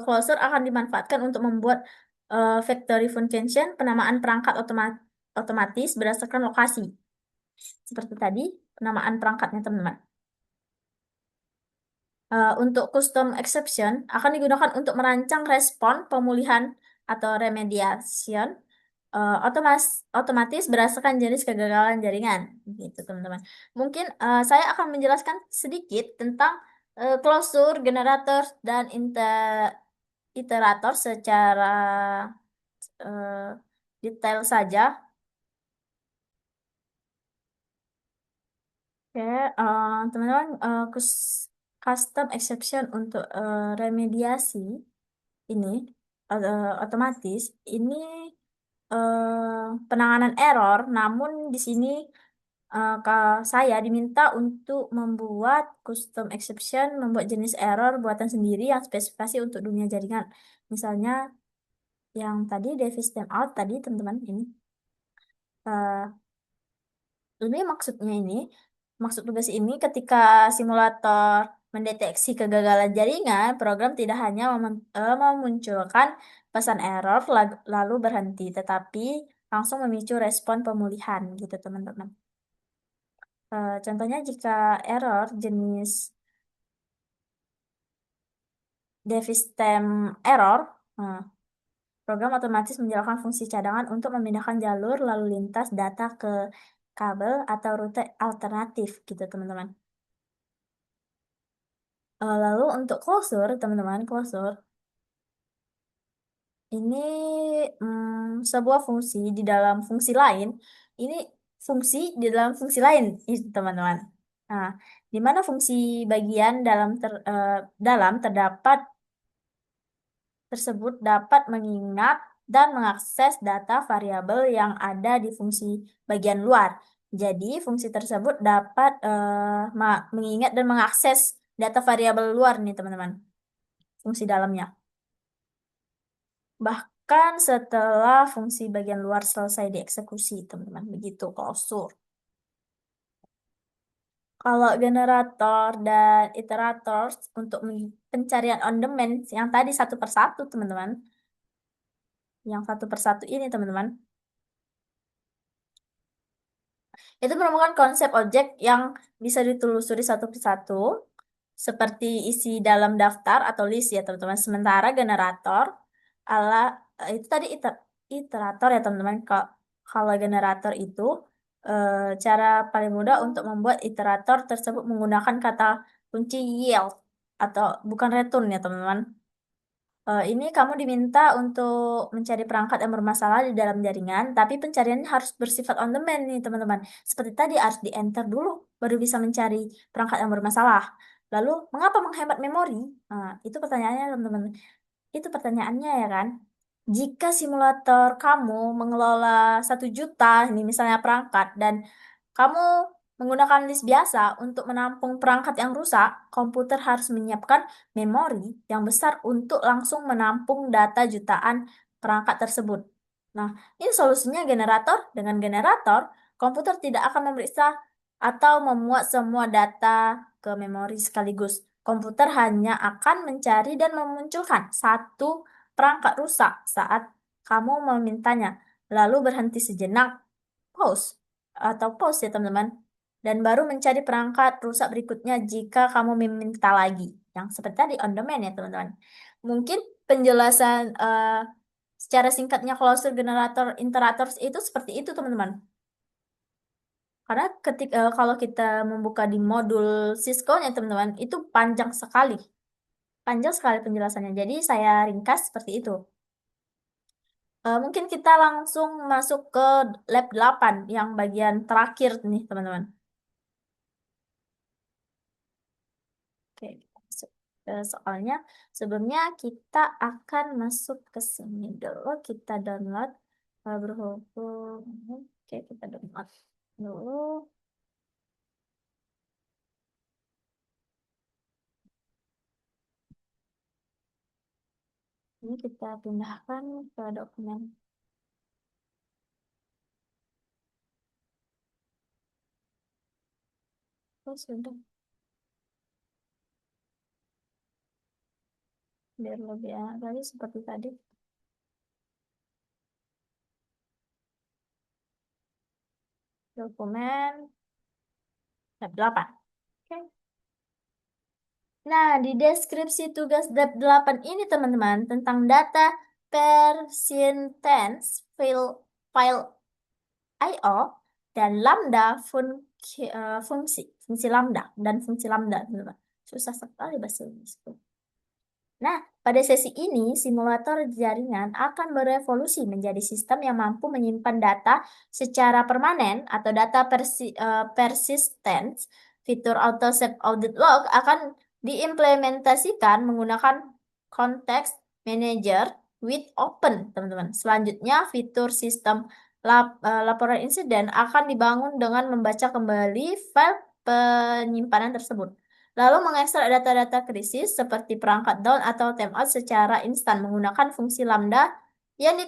A: closure akan dimanfaatkan untuk membuat factory function penamaan perangkat otomatis berdasarkan lokasi. Seperti tadi, penamaan perangkatnya, teman-teman. Untuk custom exception akan digunakan untuk merancang respon pemulihan atau remediation otomatis berdasarkan jenis kegagalan jaringan, gitu teman-teman. Mungkin saya akan menjelaskan sedikit tentang closure, generator, dan iterator secara eh, detail saja. Oke, teman-teman, custom exception untuk remediasi ini otomatis ini penanganan error, namun di sini saya diminta untuk membuat custom exception, membuat jenis error buatan sendiri yang spesifikasi untuk dunia jaringan. Misalnya yang tadi device timeout tadi teman-teman eh, ini maksud tugas ini ketika simulator mendeteksi kegagalan jaringan, program tidak hanya memunculkan pesan error lalu berhenti, tetapi langsung memicu respon pemulihan gitu teman-teman. Contohnya jika error jenis device stem error, nah, program otomatis menjalankan fungsi cadangan untuk memindahkan jalur lalu lintas data ke kabel atau rute alternatif gitu teman-teman. Lalu untuk closure, teman-teman, closure ini sebuah fungsi di dalam fungsi lain. Ini fungsi di dalam fungsi lain, teman-teman. Nah, di mana fungsi bagian dalam terdapat tersebut dapat mengingat dan mengakses data variabel yang ada di fungsi bagian luar. Jadi, fungsi tersebut dapat mengingat dan mengakses data variabel luar nih, teman-teman. Fungsi dalamnya. Bahkan setelah fungsi bagian luar selesai dieksekusi, teman-teman. Begitu closure. Kalau generator dan iterator untuk pencarian on demand yang tadi satu persatu, teman-teman. Yang satu persatu ini, teman-teman. Itu merupakan konsep objek yang bisa ditelusuri satu persatu, seperti isi dalam daftar atau list ya, teman-teman. Sementara generator ala itu tadi iterator ya, teman-teman. Kalau generator itu cara paling mudah untuk membuat iterator tersebut menggunakan kata kunci yield atau bukan return ya, teman-teman. Ini kamu diminta untuk mencari perangkat yang bermasalah di dalam jaringan, tapi pencariannya harus bersifat on demand nih teman-teman. Seperti tadi harus di-enter dulu, baru bisa mencari perangkat yang bermasalah. Lalu, mengapa menghemat memori? Nah, itu pertanyaannya teman-teman. Itu pertanyaannya ya kan. Jika simulator kamu mengelola 1 juta, ini misalnya perangkat, dan kamu menggunakan list biasa untuk menampung perangkat yang rusak, komputer harus menyiapkan memori yang besar untuk langsung menampung data jutaan perangkat tersebut. Nah, ini solusinya generator. Dengan generator, komputer tidak akan memeriksa atau memuat semua data ke memori sekaligus. Komputer hanya akan mencari dan memunculkan satu perangkat rusak saat kamu memintanya, lalu berhenti sejenak, pause pause ya teman-teman, dan baru mencari perangkat rusak berikutnya jika kamu meminta lagi. Yang seperti tadi on demand ya teman-teman. Mungkin penjelasan secara singkatnya closure generator interators itu seperti itu teman-teman. Karena ketika kalau kita membuka di modul Cisco-nya teman-teman, itu panjang sekali. Panjang sekali penjelasannya. Jadi saya ringkas seperti itu. Mungkin kita langsung masuk ke lab 8 yang bagian terakhir nih teman-teman. Oke, kita masuk ke soalnya. Sebelumnya kita akan masuk ke sini dulu. Kita download berhubung. Oke, kita download dulu. Ini kita pindahkan ke dokumen. Oh, sudah. Biar lebih enak lagi seperti tadi. Dokumen lab 8. Oke. Nah, di deskripsi tugas lab 8 ini teman-teman tentang data persistence file file I/O dan lambda fungsi lambda dan fungsi lambda teman-teman. Susah sekali bahasa Inggris. Nah, pada sesi ini, simulator jaringan akan berevolusi menjadi sistem yang mampu menyimpan data secara permanen atau data persistent. Fitur auto save audit log akan diimplementasikan menggunakan context manager with open, teman-teman. Selanjutnya, fitur sistem laporan insiden akan dibangun dengan membaca kembali file penyimpanan tersebut. Lalu mengekstrak data-data krisis seperti perangkat down atau timeout secara instan menggunakan fungsi lambda yang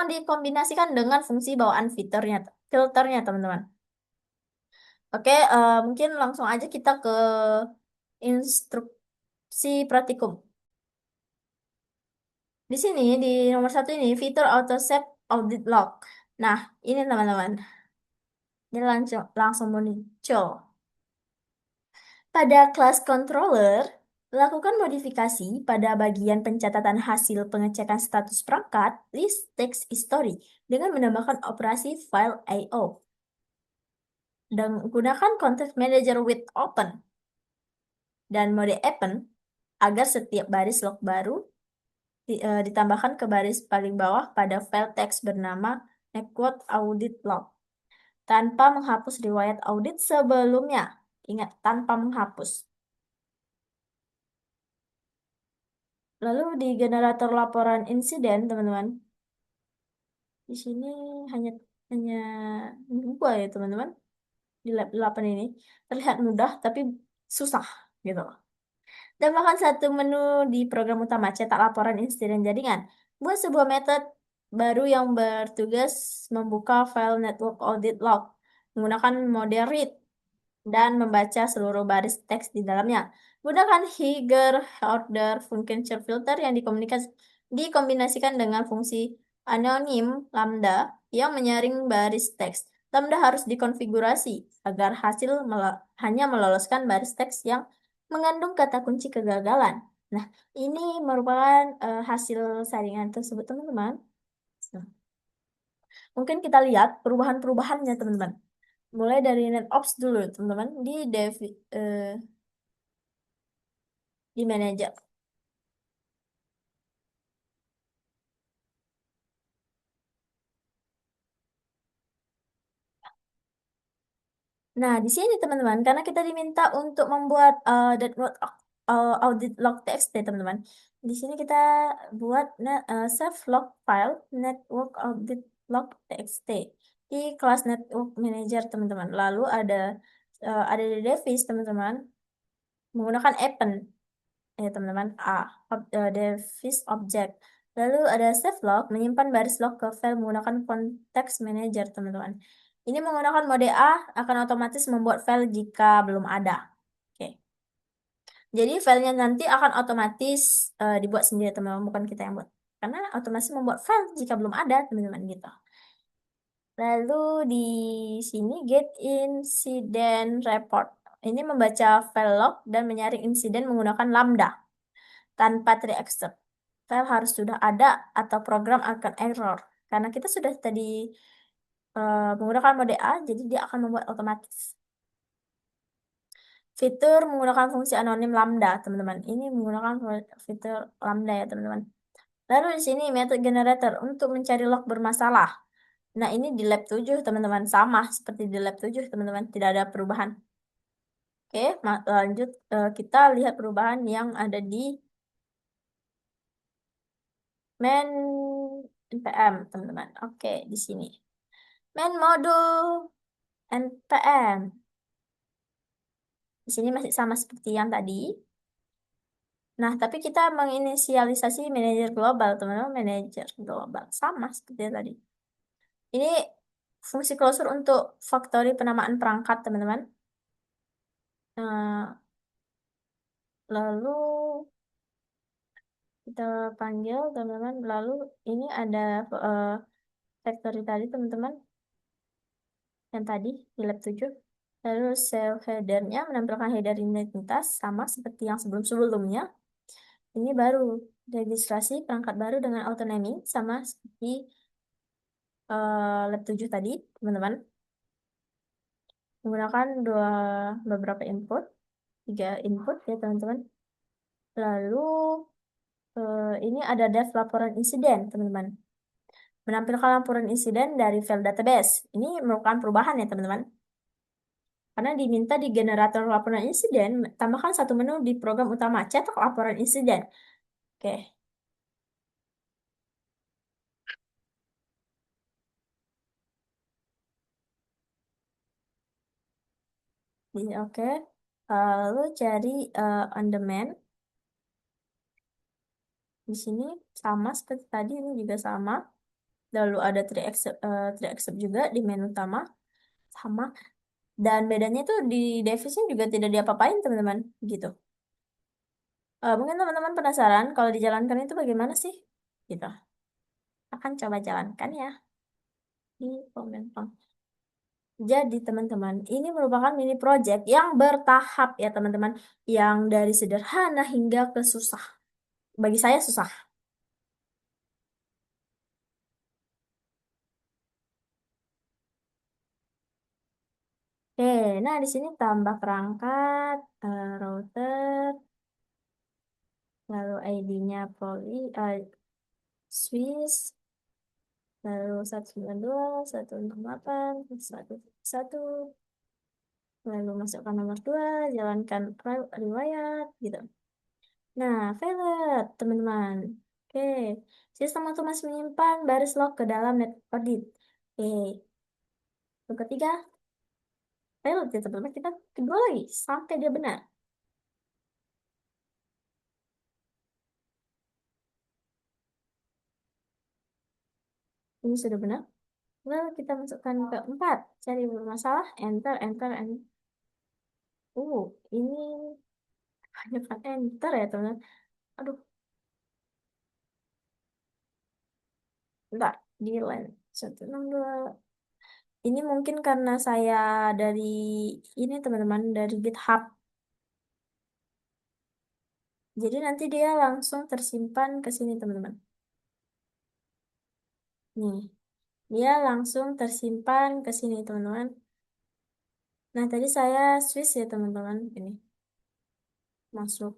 A: dikombinasikan dengan fungsi bawaan filternya teman-teman. Oke, mungkin langsung aja kita ke Instruksi praktikum. Di sini, di nomor satu ini, fitur auto save audit log. Nah, ini teman-teman, ini langsung muncul. Pada kelas controller, lakukan modifikasi pada bagian pencatatan hasil pengecekan status perangkat list text history dengan menambahkan operasi file I/O dan gunakan context manager with open dan mode append agar setiap baris log baru ditambahkan ke baris paling bawah pada file teks bernama network audit log tanpa menghapus riwayat audit sebelumnya. Ingat, tanpa menghapus. Lalu di generator laporan insiden, teman-teman, di sini hanya hanya dua ya, teman-teman. Di lab 8 ini terlihat mudah tapi susah gitu. Tambahkan satu menu di program utama cetak laporan insiden jaringan. Buat sebuah metode baru yang bertugas membuka file network audit log menggunakan mode read dan membaca seluruh baris teks di dalamnya. Gunakan Higher order function filter yang dikombinasikan dengan fungsi anonim lambda yang menyaring baris teks. Lambda harus dikonfigurasi agar hasil hanya meloloskan baris teks yang mengandung kata kunci kegagalan. Nah, ini merupakan hasil saringan tersebut, teman-teman. Nah, mungkin kita lihat perubahan-perubahannya, teman-teman. Mulai dari NetOps dulu, teman-teman, di manajer. Nah, di sini teman-teman, karena kita diminta untuk membuat network audit log txt, teman-teman. Di sini kita buat save log file network audit log txt di kelas network manager, teman-teman. Lalu ada di device, teman-teman, menggunakan append ya teman-teman. Device object. Lalu ada save log, menyimpan baris log ke file menggunakan context manager, teman-teman. Ini menggunakan mode A akan otomatis membuat file jika belum ada. Oke. Jadi filenya nanti akan otomatis dibuat sendiri, teman-teman, bukan kita yang buat. Karena otomatis membuat file jika belum ada, teman-teman, gitu. Lalu di sini get incident report. Ini membaca file log dan menyaring insiden menggunakan lambda tanpa tree except. File harus sudah ada atau program akan error. Karena kita sudah tadi menggunakan mode A, jadi dia akan membuat otomatis. Fitur menggunakan fungsi anonim lambda, teman-teman. Ini menggunakan fitur lambda ya, teman-teman. Lalu di sini method generator untuk mencari log bermasalah. Nah, ini di lab 7, teman-teman. Sama seperti di lab 7, teman-teman. Tidak ada perubahan. Oke, lanjut. Kita lihat perubahan yang ada di main npm, teman-teman. Oke, di sini. Main modul npm. Di sini masih sama seperti yang tadi. Nah, tapi kita menginisialisasi manajer global, teman-teman. Manajer global. Sama seperti yang tadi. Ini fungsi closure untuk factory penamaan perangkat, teman-teman. Nah, lalu kita panggil, teman-teman. Lalu ini ada factory tadi, teman-teman. Yang tadi di lab 7. Lalu save headernya menampilkan header identitas sama seperti yang sebelum-sebelumnya. Ini baru registrasi perangkat baru dengan autonomi sama seperti lab 7 tadi, teman-teman. Menggunakan beberapa input, 3 input ya, teman-teman. Lalu ini ada dev laporan insiden, teman-teman. Menampilkan laporan insiden dari file database. Ini merupakan perubahan ya, teman-teman. Karena diminta di generator laporan insiden, tambahkan satu menu di program utama, cetak laporan insiden. Oke. Ini oke. Lalu cari on demand. Di sini sama seperti tadi, ini juga sama. Lalu ada tree except juga di menu utama. Sama. Dan bedanya itu di device-nya juga tidak diapa-apain, teman-teman. Gitu. Mungkin teman-teman penasaran kalau dijalankan itu bagaimana sih? Gitu. Akan coba jalankan ya di komentar. Jadi teman-teman, ini merupakan mini project yang bertahap ya teman-teman, yang dari sederhana hingga ke susah. Bagi saya susah. Oke, nah di sini tambah perangkat, router, lalu ID-nya Swiss, lalu 192, 168, 1, lalu masukkan nomor 2, jalankan riwayat, gitu. Nah, valid, teman-teman. Oke, sistem otomatis menyimpan baris log ke dalam net audit. Oke, yang ketiga, valid ya teman-teman. Kita kedua lagi, sampai dia benar. Ini sudah benar. Lalu kita masukkan ke 4, cari bermasalah, enter, enter, enter. Ini banyak kan enter ya teman-teman. Aduh, enggak, di line 162. Ini mungkin karena saya dari ini teman-teman, dari GitHub. Jadi nanti dia langsung tersimpan ke sini teman-teman. Nih, dia langsung tersimpan ke sini teman-teman. Nah, tadi saya Swiss ya teman-teman. Ini masuk.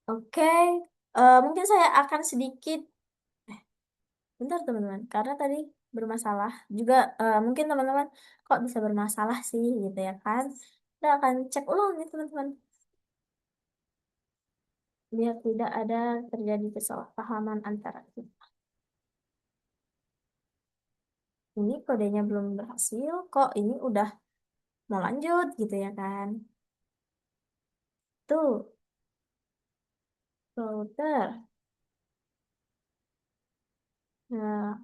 A: Oke, mungkin saya akan sedikit, eh, bentar teman-teman, karena tadi bermasalah. Juga mungkin teman-teman kok bisa bermasalah sih gitu ya kan. Kita akan cek ulang nih teman-teman. Biar tidak ada terjadi kesalahpahaman antara kita. Ini kodenya belum berhasil, kok ini udah mau lanjut gitu ya kan. Tuh, router. Nah,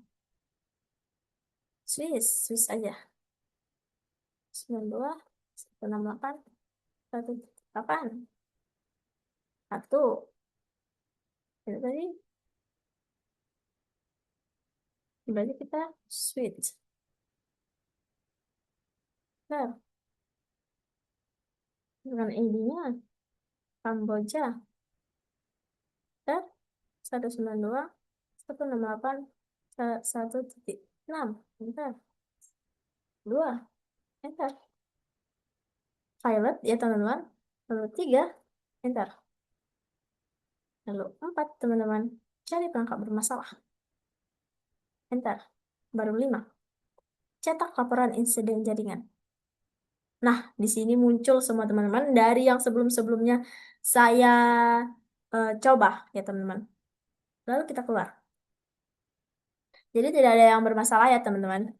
A: Swiss aja. 92, 168, 178, 1. Itu tadi, berarti kita switch. Nah, dengan ID-nya Kamboja. Dan 192, 168, 1.6. Enter. 2. Enter. Pilot ya teman-teman. Lalu 3. Enter. Lalu 4 teman-teman. Cari perangkat bermasalah. Enter. Baru 5. Cetak laporan insiden jaringan. Nah, di sini muncul semua teman-teman dari yang sebelum-sebelumnya saya coba ya teman-teman. Lalu kita keluar. Jadi tidak ada yang bermasalah ya teman-teman.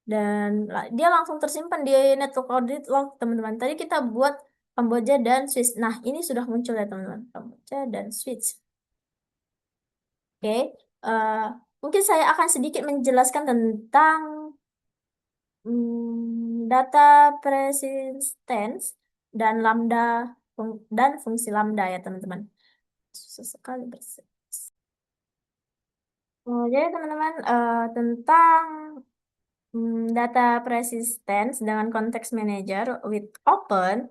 A: Dan dia langsung tersimpan di network audit log teman-teman. Tadi kita buat Kamboja dan Swiss. Nah, ini sudah muncul ya teman-teman. Kamboja dan Swiss. Oke. eh, Mungkin saya akan sedikit menjelaskan tentang data persistence dan dan fungsi lambda ya teman-teman. Susah sekali bersih. Jadi teman-teman tentang data persistence dengan konteks manager with open,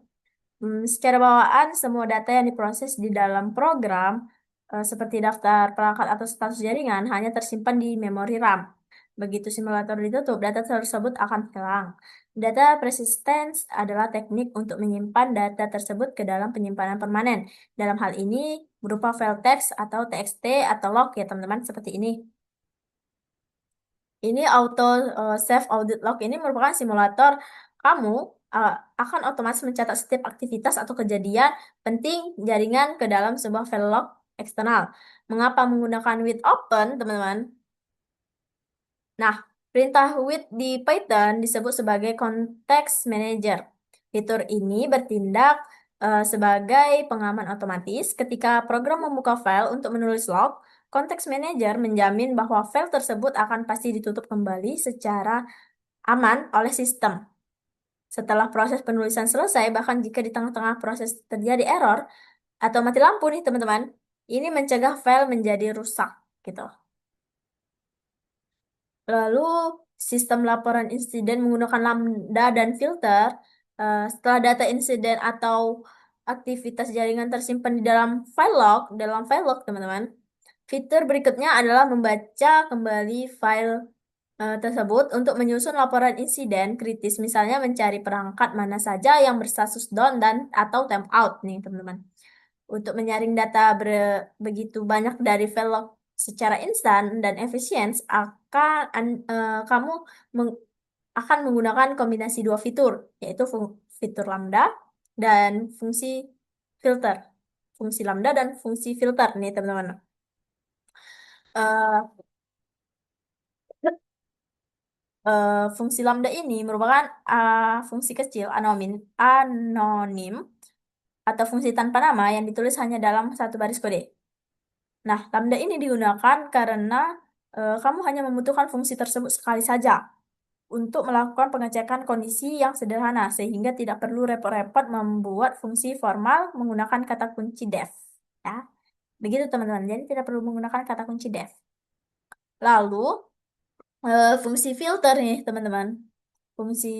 A: secara bawaan semua data yang diproses di dalam program seperti daftar perangkat atau status jaringan hanya tersimpan di memori RAM. Begitu simulator ditutup, data tersebut akan hilang. Data persistence adalah teknik untuk menyimpan data tersebut ke dalam penyimpanan permanen. Dalam hal ini berupa file teks atau TXT atau log ya teman-teman seperti ini. Ini auto save audit log ini merupakan simulator kamu uh, akan otomatis mencatat setiap aktivitas atau kejadian penting jaringan ke dalam sebuah file log eksternal. Mengapa menggunakan with open, teman-teman? Nah, perintah with di Python disebut sebagai context manager. Fitur ini bertindak sebagai pengaman otomatis ketika program membuka file untuk menulis log. Context manager menjamin bahwa file tersebut akan pasti ditutup kembali secara aman oleh sistem. Setelah proses penulisan selesai, bahkan jika di tengah-tengah proses terjadi error atau mati lampu nih teman-teman, ini mencegah file menjadi rusak gitu. Lalu sistem laporan insiden menggunakan lambda dan filter. Setelah data insiden atau aktivitas jaringan tersimpan di dalam file log teman-teman. Fitur berikutnya adalah membaca kembali file tersebut untuk menyusun laporan insiden kritis, misalnya mencari perangkat mana saja yang berstatus down dan atau timeout nih teman-teman. Untuk menyaring data begitu banyak dari Velog secara instan dan efisien, kamu meng- akan menggunakan kombinasi dua fitur, yaitu fitur lambda dan fungsi filter. Fungsi lambda dan fungsi filter nih teman-teman. Eh, Fungsi lambda ini merupakan fungsi kecil anonim atau fungsi tanpa nama yang ditulis hanya dalam satu baris kode. Nah, lambda ini digunakan karena kamu hanya membutuhkan fungsi tersebut sekali saja untuk melakukan pengecekan kondisi yang sederhana, sehingga tidak perlu repot-repot membuat fungsi formal menggunakan kata kunci def. Ya, begitu teman-teman. Jadi tidak perlu menggunakan kata kunci def. Lalu, fungsi filter nih, teman-teman. Fungsi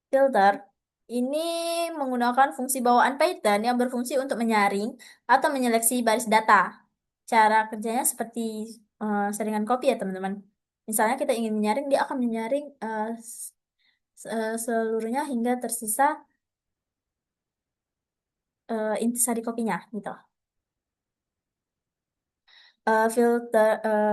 A: filter ini menggunakan fungsi bawaan Python yang berfungsi untuk menyaring atau menyeleksi baris data. Cara kerjanya seperti saringan copy ya teman-teman. Misalnya kita ingin menyaring, dia akan menyaring seluruhnya hingga tersisa intisari kopinya gitu.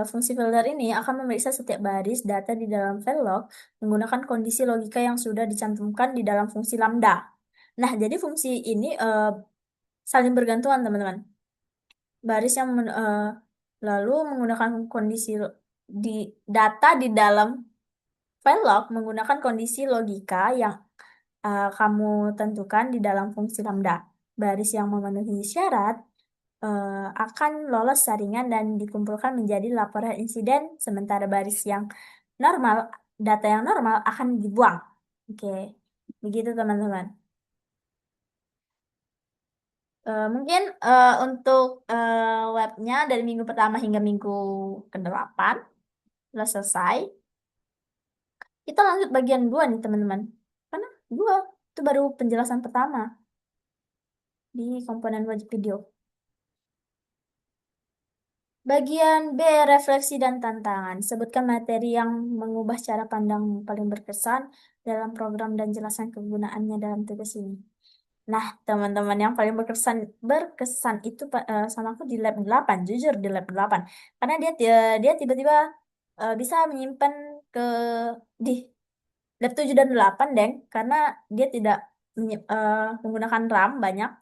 A: Fungsi filter ini akan memeriksa setiap baris data di dalam file log menggunakan kondisi logika yang sudah dicantumkan di dalam fungsi lambda. Nah, jadi fungsi ini saling bergantungan, teman-teman. Baris yang lalu menggunakan kondisi di data di dalam file log menggunakan kondisi logika yang kamu tentukan di dalam fungsi lambda. Baris yang memenuhi syarat akan lolos saringan dan dikumpulkan menjadi laporan insiden, sementara baris yang normal, data yang normal akan dibuang. Oke, begitu teman-teman. Mungkin untuk webnya dari minggu pertama hingga minggu ke-8 sudah selesai. Kita lanjut bagian 2 nih teman-teman. Karena 2 itu baru penjelasan pertama di komponen wajib video. Bagian B, refleksi dan tantangan. Sebutkan materi yang mengubah cara pandang paling berkesan dalam program dan jelaskan kegunaannya dalam tugas ini. Nah, teman-teman yang paling berkesan berkesan itu sama aku di lab 8, jujur di lab 8. Karena dia tiba-tiba bisa menyimpan ke di lab 7 dan 8, Deng, karena dia tidak menggunakan RAM banyak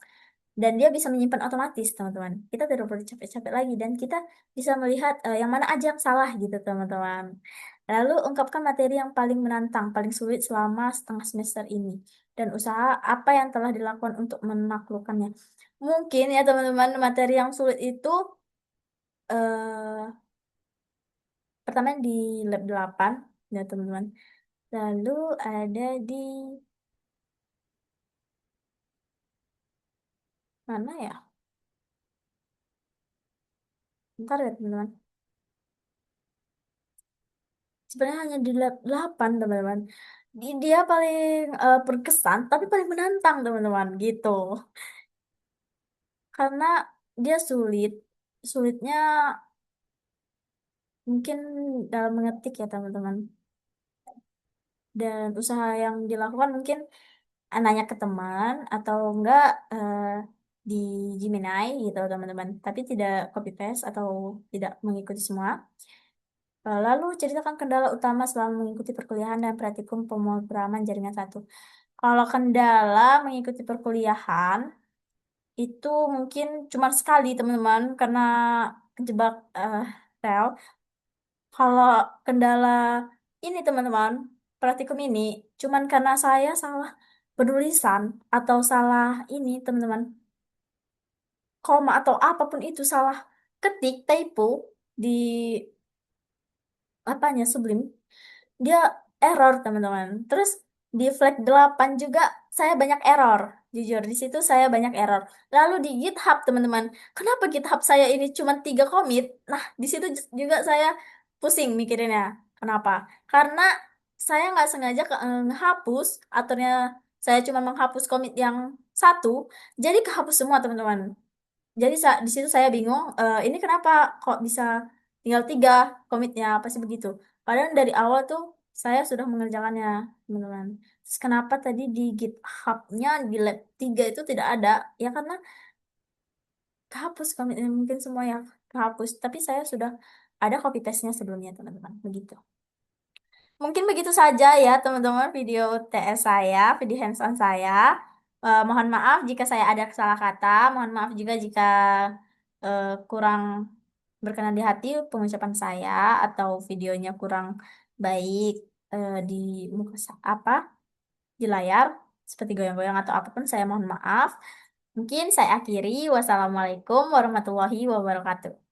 A: dan dia bisa menyimpan otomatis, teman-teman. Kita tidak perlu capek-capek lagi dan kita bisa melihat yang mana aja yang salah gitu, teman-teman. Lalu ungkapkan materi yang paling menantang, paling sulit selama setengah semester ini dan usaha apa yang telah dilakukan untuk menaklukkannya. Mungkin ya, teman-teman, materi yang sulit itu eh pertama di lab 8 ya, teman-teman. Lalu ada di mana ya? Bentar ya, teman-teman. Sebenarnya hanya di lab 8, teman-teman. Dia paling berkesan, tapi paling menantang, teman-teman, gitu. Karena dia sulit. Sulitnya mungkin dalam mengetik ya, teman-teman. Dan usaha yang dilakukan mungkin nanya ke teman atau enggak di Gemini gitu, teman-teman. Tapi tidak copy paste atau tidak mengikuti semua. Lalu ceritakan kendala utama selama mengikuti perkuliahan dan praktikum pemrograman jaringan satu. Kalau kendala mengikuti perkuliahan itu mungkin cuma sekali teman-teman karena kejebak rel. Kalau kendala ini teman-teman, praktikum ini cuman karena saya salah penulisan atau salah ini teman-teman, koma atau apapun itu salah ketik typo di apanya Sublim, dia error teman-teman. Terus Di flag 8 juga saya banyak error. Jujur, di situ saya banyak error. Lalu di GitHub, teman-teman, kenapa GitHub saya ini cuma 3 commit? Nah, di situ juga saya pusing mikirinnya. Kenapa? Karena saya nggak sengaja ngehapus, aturnya saya cuma menghapus commit yang satu, jadi kehapus semua, teman-teman. Jadi di situ saya bingung, ini kenapa kok bisa tinggal 3 komitnya, apa sih begitu? Padahal dari awal tuh saya sudah mengerjakannya, teman-teman. Terus kenapa tadi di GitHub-nya di lab 3 itu tidak ada? Ya karena kehapus komitnya, mungkin semua yang kehapus. Tapi saya sudah ada copy paste-nya sebelumnya, teman-teman. Begitu. Mungkin begitu saja ya teman-teman video TS saya, video hands-on saya. Mohon maaf jika saya ada salah kata, mohon maaf juga jika kurang berkenan di hati pengucapan saya atau videonya kurang baik di muka apa di layar seperti goyang-goyang atau apapun saya mohon maaf. Mungkin saya akhiri. Wassalamualaikum warahmatullahi wabarakatuh.